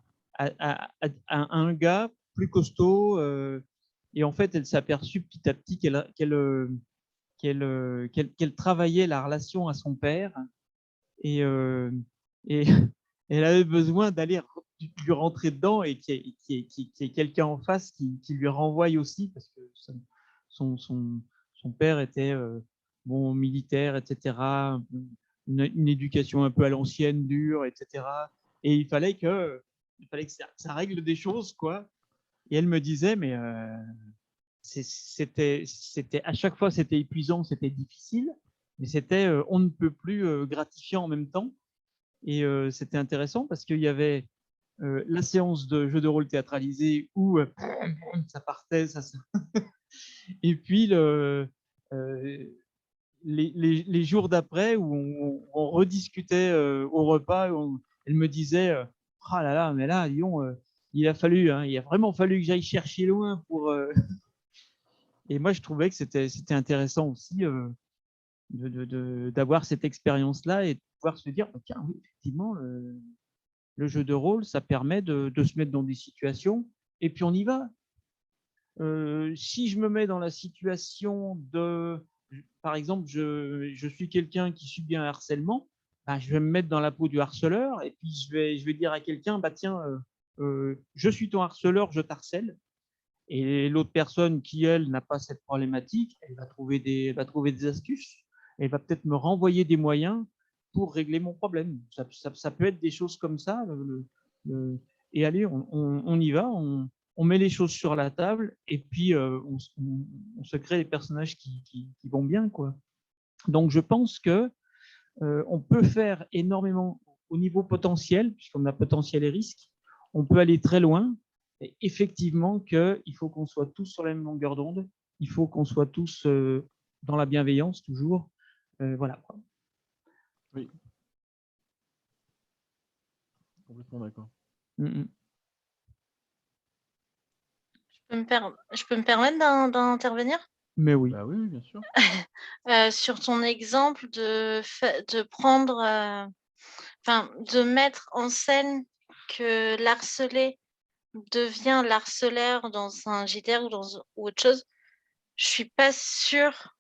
un gars plus costaud. Et en fait, elle s'est aperçue petit à petit qu'elle travaillait la relation à son père. Et, et elle avait besoin d'aller lui rentrer dedans et qu'il y ait quelqu'un en face qui lui renvoie aussi, parce que son père était bon, militaire, etc., une éducation un peu à l'ancienne, dure, etc. Et il fallait que ça règle des choses, quoi. Et elle me disait, mais c'était à chaque fois, c'était épuisant, c'était difficile, mais c'était on ne peut plus gratifiant en même temps. Et c'était intéressant parce qu'il y avait la séance de jeu de rôle théâtralisé où ça partait, et puis les jours d'après où on rediscutait au repas, elle me disait ah là là, mais là, Lyon, il a vraiment fallu que j'aille chercher loin pour. Et moi, je trouvais que c'était intéressant aussi d'avoir cette expérience-là et de pouvoir se dire tiens, oui, effectivement, le jeu de rôle, ça permet de se mettre dans des situations et puis on y va. Si je me mets dans la situation par exemple, je suis quelqu'un qui subit un harcèlement, ben, je vais me mettre dans la peau du harceleur et puis je vais dire à quelqu'un, bah, tiens, je suis ton harceleur, je t'harcèle. Et l'autre personne qui, elle, n'a pas cette problématique, elle va trouver des astuces. Elle va peut-être me renvoyer des moyens pour régler mon problème. Ça peut être des choses comme ça. Et allez, on y va, on met les choses sur la table et puis on se crée des personnages qui vont bien, quoi. Donc, je pense que on peut faire énormément au niveau potentiel, puisqu'on a potentiel et risque. On peut aller très loin. Et effectivement, il faut qu'on soit tous sur la même longueur d'onde. Il faut qu'on soit tous dans la bienveillance, toujours. Voilà. Oui. Complètement d'accord. Je peux me permettre d'intervenir? Mais oui. Bah oui, bien sûr. Sur ton exemple de prendre, de mettre en scène que l'harcelé devient l'harceleur dans un JDR ou autre chose, je suis pas sûre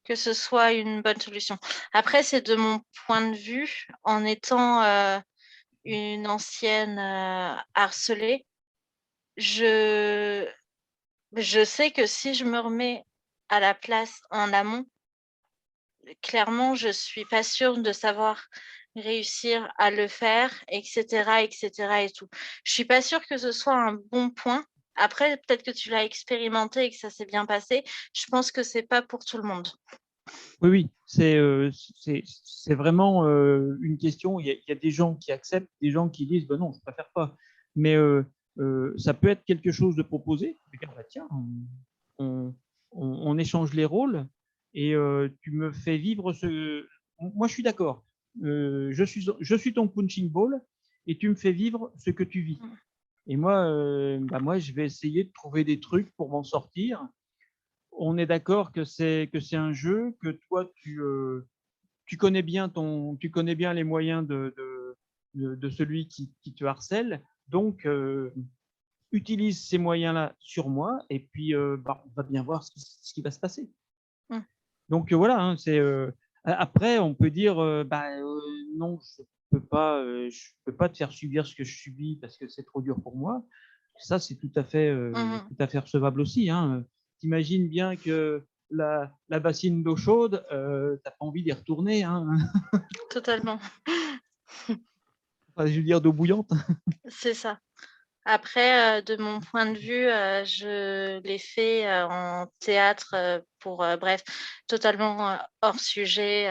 que ce soit une bonne solution. Après, c'est de mon point de vue, en étant une ancienne harcelée, je sais que si je me remets à la place en amont, clairement, je suis pas sûre de savoir réussir à le faire, etc., etc. et tout. Je suis pas sûre que ce soit un bon point. Après, peut-être que tu l'as expérimenté et que ça s'est bien passé. Je pense que c'est pas pour tout le monde. Oui, oui, c'est vraiment une question. Il y a des gens qui acceptent, des gens qui disent ben non, je préfère pas. Mais ça peut être quelque chose de proposé. Bah, tiens, on échange les rôles et tu me fais vivre ce. Moi, je suis d'accord. Je suis ton punching ball et tu me fais vivre ce que tu vis. Et moi, moi, je vais essayer de trouver des trucs pour m'en sortir. On est d'accord que c'est un jeu, que toi tu connais bien les moyens de celui qui te harcèle. Donc utilise ces moyens-là sur moi et puis on va bien voir ce qui va se passer. Donc voilà, hein, après on peut dire non, je peux pas te faire subir ce que je subis parce que c'est trop dur pour moi. Ça c'est tout à fait recevable aussi, hein. T'imagines bien que la bassine d'eau chaude, t'as pas envie d'y retourner, hein. Totalement. Enfin, je veux dire d'eau bouillante. C'est ça. Après, de mon point de vue, je l'ai fait en théâtre pour, bref, totalement hors sujet,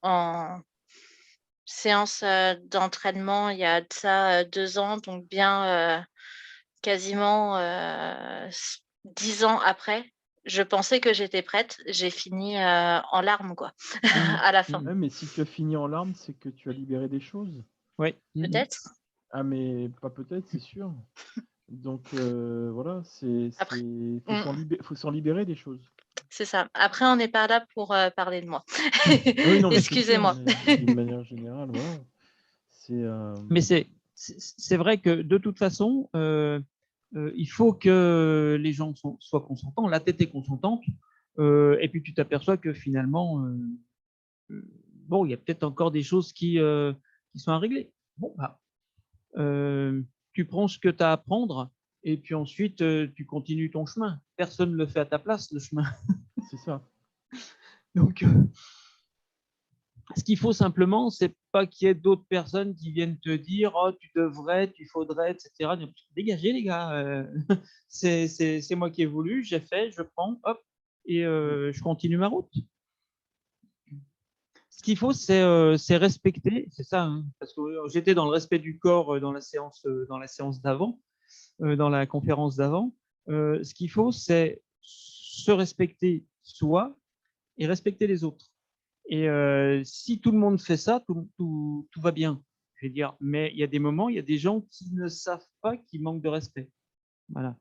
en séance d'entraînement il y a de ça 2 ans, donc bien quasiment 10 ans après. Je pensais que j'étais prête. J'ai fini en larmes, quoi, à la fin. Ouais, mais si tu as fini en larmes, c'est que tu as libéré des choses. Oui. Peut-être. Ah, mais pas peut-être, c'est sûr. Donc voilà, Après, faut s'en libérer des choses. c'est ça. Après, on n'est pas là pour parler de moi. Ah oui, non, mais c'est sûr, Excusez-moi. mais d'une manière générale, voilà. Mais c'est vrai que de toute façon, il faut que les gens soient consentants, la tête est consentante, et puis tu t'aperçois que finalement, bon, il y a peut-être encore des choses qui sont à régler. Bon, tu prends ce que tu as à prendre, et puis ensuite, tu continues ton chemin. Personne ne le fait à ta place, le chemin. c'est ça. Donc, ce qu'il faut simplement, c'est pas qu'il y ait d'autres personnes qui viennent te dire oh, tu devrais, tu faudrais, etc. Dégagez, les gars. C'est moi qui ai voulu, j'ai fait, je prends, hop, et je continue ma route. Ce qu'il faut, c'est respecter, c'est ça, hein, parce que j'étais dans le respect du corps dans la séance d'avant, dans la conférence d'avant. Ce qu'il faut, c'est se respecter soi et respecter les autres. Et si tout le monde fait ça, tout va bien. Je vais dire, mais il y a des moments, il y a des gens qui ne savent pas qu'ils manquent de respect. Voilà.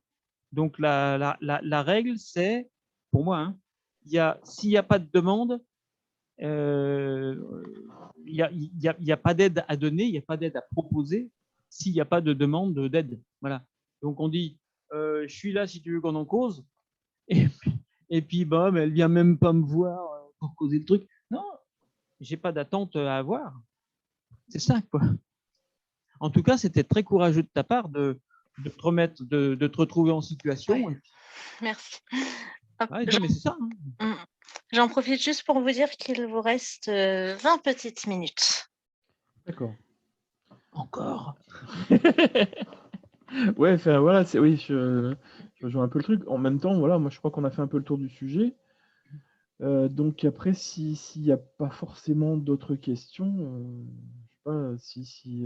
Donc la règle, c'est, pour moi, hein, s'il n'y a pas de demande, il n'y a pas d'aide à donner, il n'y a pas d'aide à proposer s'il n'y a pas de demande d'aide. Voilà. Donc on dit, je suis là si tu veux qu'on en cause. Et puis, mais elle vient même pas me voir pour causer le truc. Non, j'ai pas d'attente à avoir. C'est ça, quoi. En tout cas, c'était très courageux de ta part de te remettre, de te retrouver en situation. Ouais. Et puis, Merci. Hop, ouais, non, mais c'est ça. Hein. J'en profite juste pour vous dire qu'il vous reste 20 petites minutes. D'accord. Encore. Ouais, enfin, voilà, oui, je rejoins un peu le truc. En même temps, voilà, moi je crois qu'on a fait un peu le tour du sujet. Donc après, s'il n'y a pas forcément d'autres questions, je sais pas si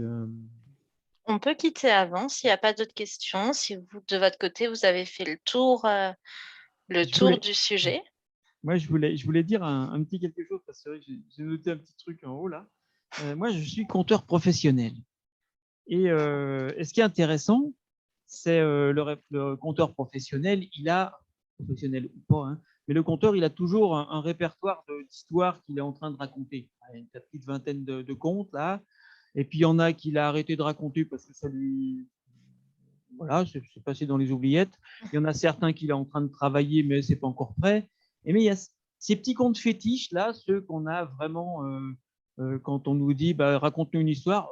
On peut quitter avant s'il n'y a pas d'autres questions. Si vous, de votre côté, vous avez fait le tour du sujet. Moi, je voulais dire un petit quelque chose, parce que j'ai noté un petit truc en haut là. Moi, je suis compteur professionnel. Et ce qui est intéressant, c'est le compteur professionnel, professionnel ou pas, hein, mais le compteur, il a toujours un répertoire d'histoires qu'il est en train de raconter. Une petite vingtaine de contes là. Et puis il y en a qu'il a arrêté de raconter parce que ça lui. Voilà, c'est passé dans les oubliettes. Il y en a certains qu'il est en train de travailler, mais c'est pas encore prêt. Mais il y a ces petits contes fétiches là, ceux qu'on a vraiment quand on nous dit bah, raconte-nous une histoire.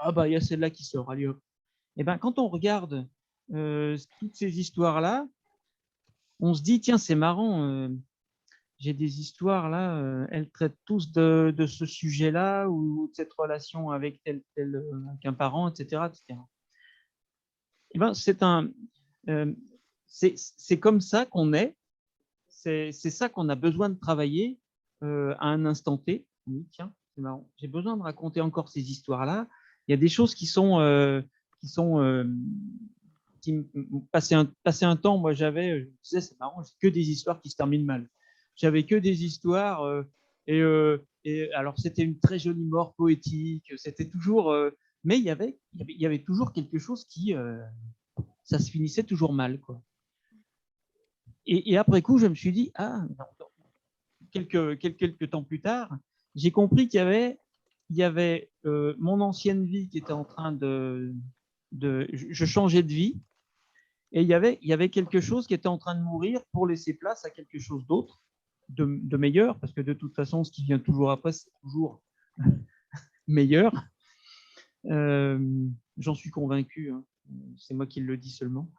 Ah bah il y a celle-là qui sort, allez hop. Et ben quand on regarde toutes ces histoires là, on se dit tiens c'est marrant. J'ai des histoires là, elles traitent tous de ce sujet-là ou de cette relation avec tel avec un parent, etc., etc. Et ben c'est comme ça qu'on est. C'est ça qu'on a besoin de travailler à un instant T. Oui, tiens, c'est marrant. J'ai besoin de raconter encore ces histoires-là. Il y a des choses qui passer un temps, moi je disais c'est marrant, j'ai que des histoires qui se terminent mal. J'avais que des histoires et alors c'était une très jolie mort poétique, c'était toujours mais il y avait toujours quelque chose qui ça se finissait toujours mal quoi. Et après coup, je me suis dit ah non, quelques temps plus tard, j'ai compris qu'il y avait mon ancienne vie qui était en train je changeais de vie. Et il y avait quelque chose qui était en train de mourir pour laisser place à quelque chose d'autre, de meilleur, parce que de toute façon, ce qui vient toujours après, c'est toujours meilleur. J'en suis convaincu, hein. C'est moi qui le dis seulement.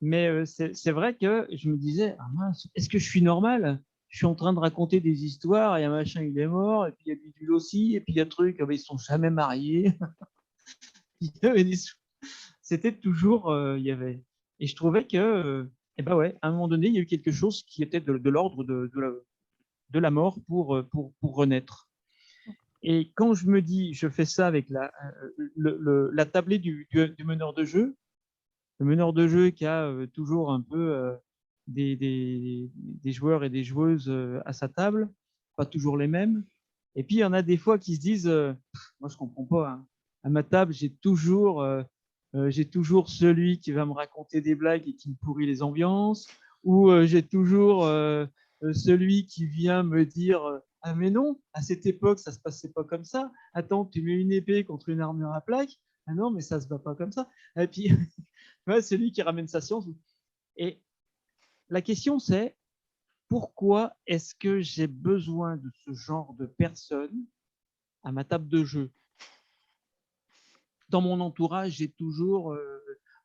Mais c'est vrai que je me disais, ah mince, est-ce que je suis normal? Je suis en train de raconter des histoires, et un machin, il est mort, et puis il y a Bidule aussi, et puis il y a truc, ils sont jamais mariés. C'était toujours, il y avait. Et je trouvais que, eh ben ouais, à un moment donné, il y a eu quelque chose qui était de l'ordre de la mort pour renaître. Et quand je me dis, je fais ça avec la tablée du meneur de jeu, le meneur de jeu qui a toujours un peu des joueurs et des joueuses à sa table, pas toujours les mêmes. Et puis, il y en a des fois qui se disent, moi, je comprends pas, hein. À ma table, j'ai toujours celui qui va me raconter des blagues et qui me pourrit les ambiances, ou j'ai toujours celui qui vient me dire ah mais non, à cette époque, ça se passait pas comme ça. Attends, tu mets une épée contre une armure à plaque. Ah non, mais ça se bat pas comme ça. Et puis, ouais, c'est lui qui ramène sa science. Et la question, c'est pourquoi est-ce que j'ai besoin de ce genre de personnes à ma table de jeu? Dans mon entourage, j'ai toujours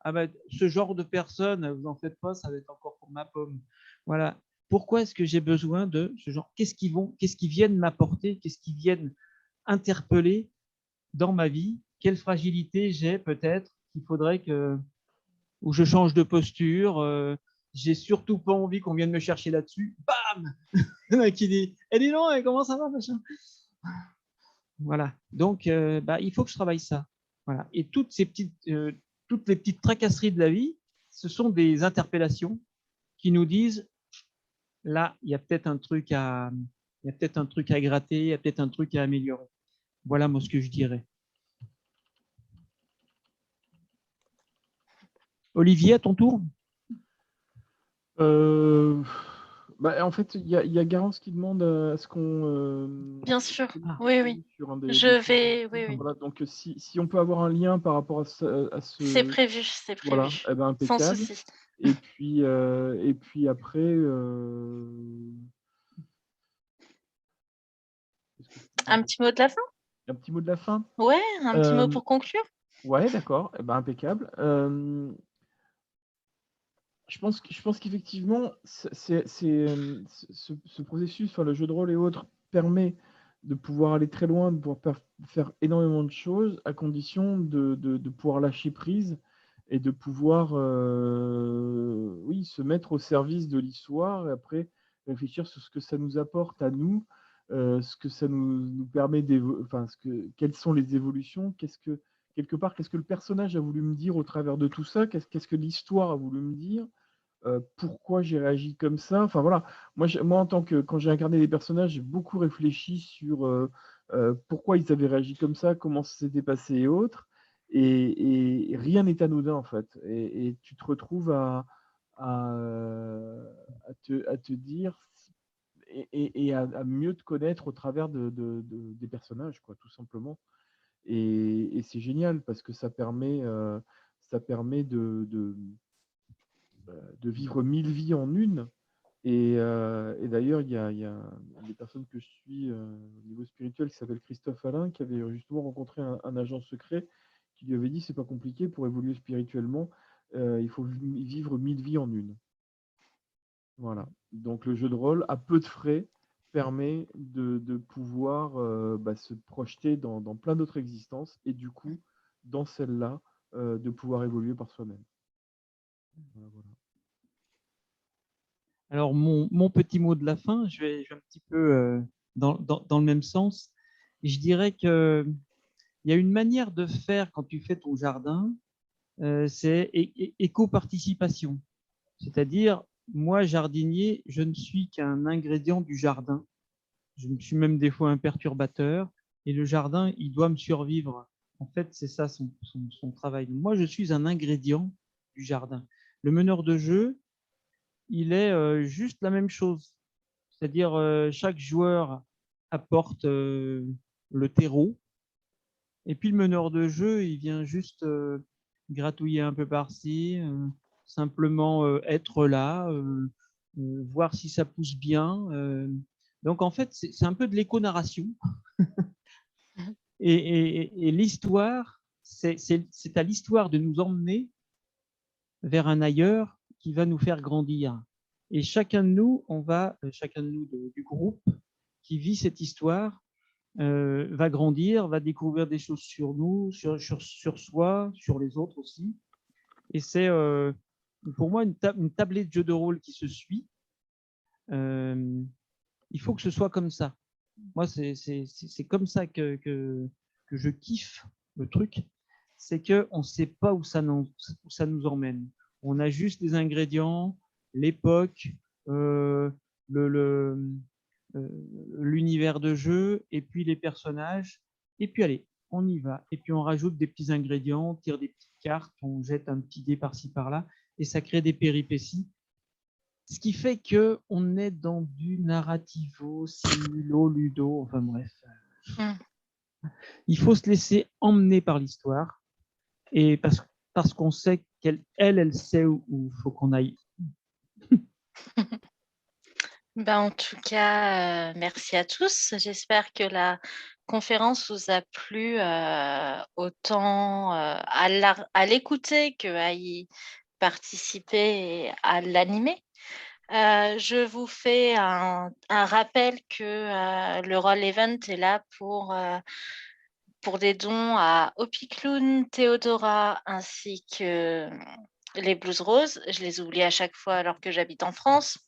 ah ben, ce genre de personnes, vous en faites pas, ça va être encore pour ma pomme. Voilà. Pourquoi est-ce que j'ai besoin de ce genre? Qu'est-ce qu'ils viennent m'apporter? Qu'est-ce qu'ils viennent interpeller dans ma vie? Quelle fragilité j'ai peut-être qu'il faudrait que où je change de posture? J'ai surtout pas envie qu'on vienne me chercher là-dessus. Bam. Qui dit eh dis non, comment ça va machin. Voilà. Donc bah, il faut que je travaille ça. Voilà. Et toutes les petites tracasseries de la vie, ce sont des interpellations qui nous disent là il y a peut-être un truc à gratter, il y a peut-être un truc à améliorer. Voilà moi ce que je dirais. Olivier, à ton tour. En fait, il y a Garance qui demande à ce qu'on. Bien sûr, oui. Sur un Oui, oui. Voilà, donc si on peut avoir un lien par rapport à ce. C'est prévu, c'est prévu. Voilà, eh ben, sans impeccable. souci. Et puis après. Un petit mot de la fin? Un petit mot de la fin? Ouais, un petit mot Euh, pour conclure. ouais, d'accord. Eh ben, impeccable. Je pense qu'effectivement, ce processus, enfin, le jeu de rôle et autres, permet de pouvoir aller très loin, de pouvoir faire énormément de choses, à condition de pouvoir lâcher prise et de pouvoir oui, se mettre au service de l'histoire et après réfléchir sur ce que ça nous apporte à nous, ce que ça nous permet enfin, quelles sont les évolutions, quelque part, qu'est-ce que le personnage a voulu me dire au travers de tout ça, qu'est-ce que l'histoire a voulu me dire, pourquoi j'ai réagi comme ça. Enfin voilà, moi en tant que quand j'ai incarné des personnages, j'ai beaucoup réfléchi sur pourquoi ils avaient réagi comme ça, comment ça s'était passé et autres. Et rien n'est anodin en fait. Et tu te retrouves à te dire et à mieux te connaître au travers des personnages, quoi, tout simplement. Et c'est génial parce que ça permet de vivre 1000 vies en une. Et d'ailleurs, il y a une des personnes que je suis au niveau spirituel qui s'appelle Christophe Alain, qui avait justement rencontré un agent secret qui lui avait dit c'est pas compliqué pour évoluer spirituellement, il faut vivre 1000 vies en une. Voilà. Donc le jeu de rôle, à peu de frais, permet de pouvoir se projeter dans plein d'autres existences et du coup, dans celle-là, de pouvoir évoluer par soi-même. Voilà, voilà. Alors, mon petit mot de la fin, je vais un petit peu dans le même sens. Je dirais qu'il y a une manière de faire quand tu fais ton jardin, c'est éco-participation. C'est-à-dire, moi, jardinier, je ne suis qu'un ingrédient du jardin. Je suis même des fois un perturbateur. Et le jardin, il doit me survivre. En fait, c'est ça son travail. Moi, je suis un ingrédient du jardin. Le meneur de jeu, il est juste la même chose. C'est-à-dire, chaque joueur apporte le terreau. Et puis, le meneur de jeu, il vient juste gratouiller un peu par-ci, simplement être là, voir si ça pousse bien. Donc, en fait, c'est un peu de l'éco-narration. Et l'histoire, c'est à l'histoire de nous emmener vers un ailleurs qui va nous faire grandir. Et chacun de nous, chacun de nous du groupe qui vit cette histoire, va grandir, va découvrir des choses sur nous, sur soi, sur les autres aussi. Et c'est pour moi une tablée de jeu de rôle qui se suit. Il faut que ce soit comme ça. Moi, c'est comme ça que je kiffe le truc. C'est qu'on ne sait pas où ça nous emmène. On a juste les ingrédients, l'époque, euh, le, l'univers de jeu, et puis les personnages. Et puis allez, on y va. Et puis on rajoute des petits ingrédients, on tire des petites cartes, on jette un petit dé par-ci par-là, et ça crée des péripéties. Ce qui fait que on est dans du narrativo, simulo, ludo, enfin bref. Il faut se laisser emmener par l'histoire, et parce qu'on sait elle sait où il faut qu'on aille. En tout cas, merci à tous. J'espère que la conférence vous a plu autant à l'écouter qu'à y participer et à l'animer. Je vous fais un rappel que le Roll Event est là pour des dons à Opicloun, Théodora ainsi que les Blues Roses. Je les oublie à chaque fois alors que j'habite en France.